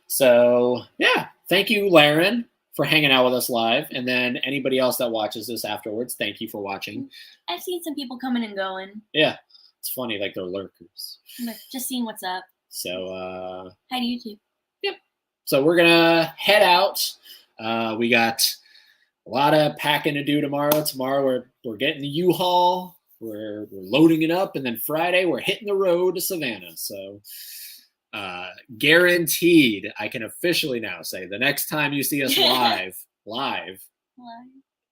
So yeah, thank you, Laren, for hanging out with us live, and then anybody else that watches this afterwards, thank you for watching. I've seen some people coming and going. Yeah, it's funny, like they're lurkers. Just seeing what's up. So hi to YouTube. Yep. So we're gonna head out. We got a lot of packing to do tomorrow. Tomorrow we're getting the U-Haul. We're loading it up, and then Friday we're hitting the road to Savannah. So guaranteed, I can officially now say the next time you see us live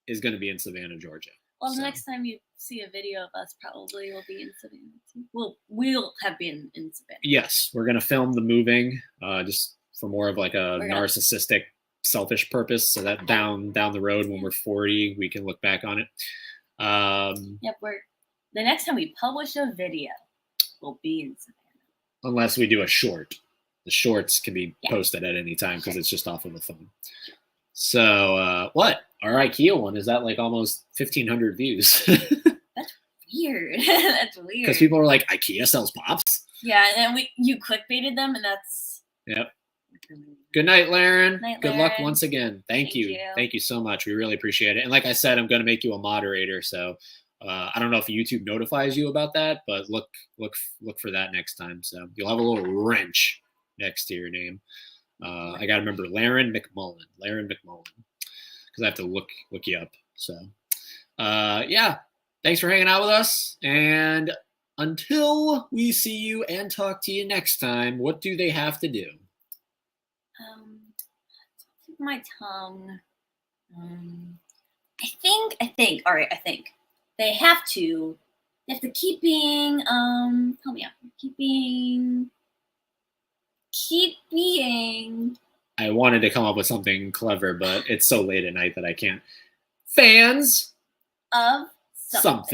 is going to be in Savannah, Georgia. Well, the next time you see a video of us probably will be in Savannah too. We'll have been in Savannah. Yes, we're going to film the moving just for more of like a narcissistic, selfish purpose, so that down the road when we're 40, we can look back on it. Yep, the next time we publish a video, we'll be in Savannah. Unless we do a short. The shorts can be posted at any time because it's just off of the phone. So what? Our IKEA one is that like almost 1,500 views. That's weird. That's weird. Because people are like, IKEA sells pops? Yeah, and then you clickbaited them, and that's... Yep. Good night, Laren. Good luck Laren. once again. Thank you. Thank you so much. We really appreciate it. And like I said, I'm going to make you a moderator, so... I don't know if YouTube notifies you about that, but look for that next time. So you'll have a little wrench next to your name. I got to remember Laren McMullen, because I have to look you up. So yeah, thanks for hanging out with us. And until we see you and talk to you next time, what do they have to do? My tongue. I think. All right, I think. They have to keep being, help me out. Keep being. I wanted to come up with something clever, but it's so late at night that I can't. Fans Of something.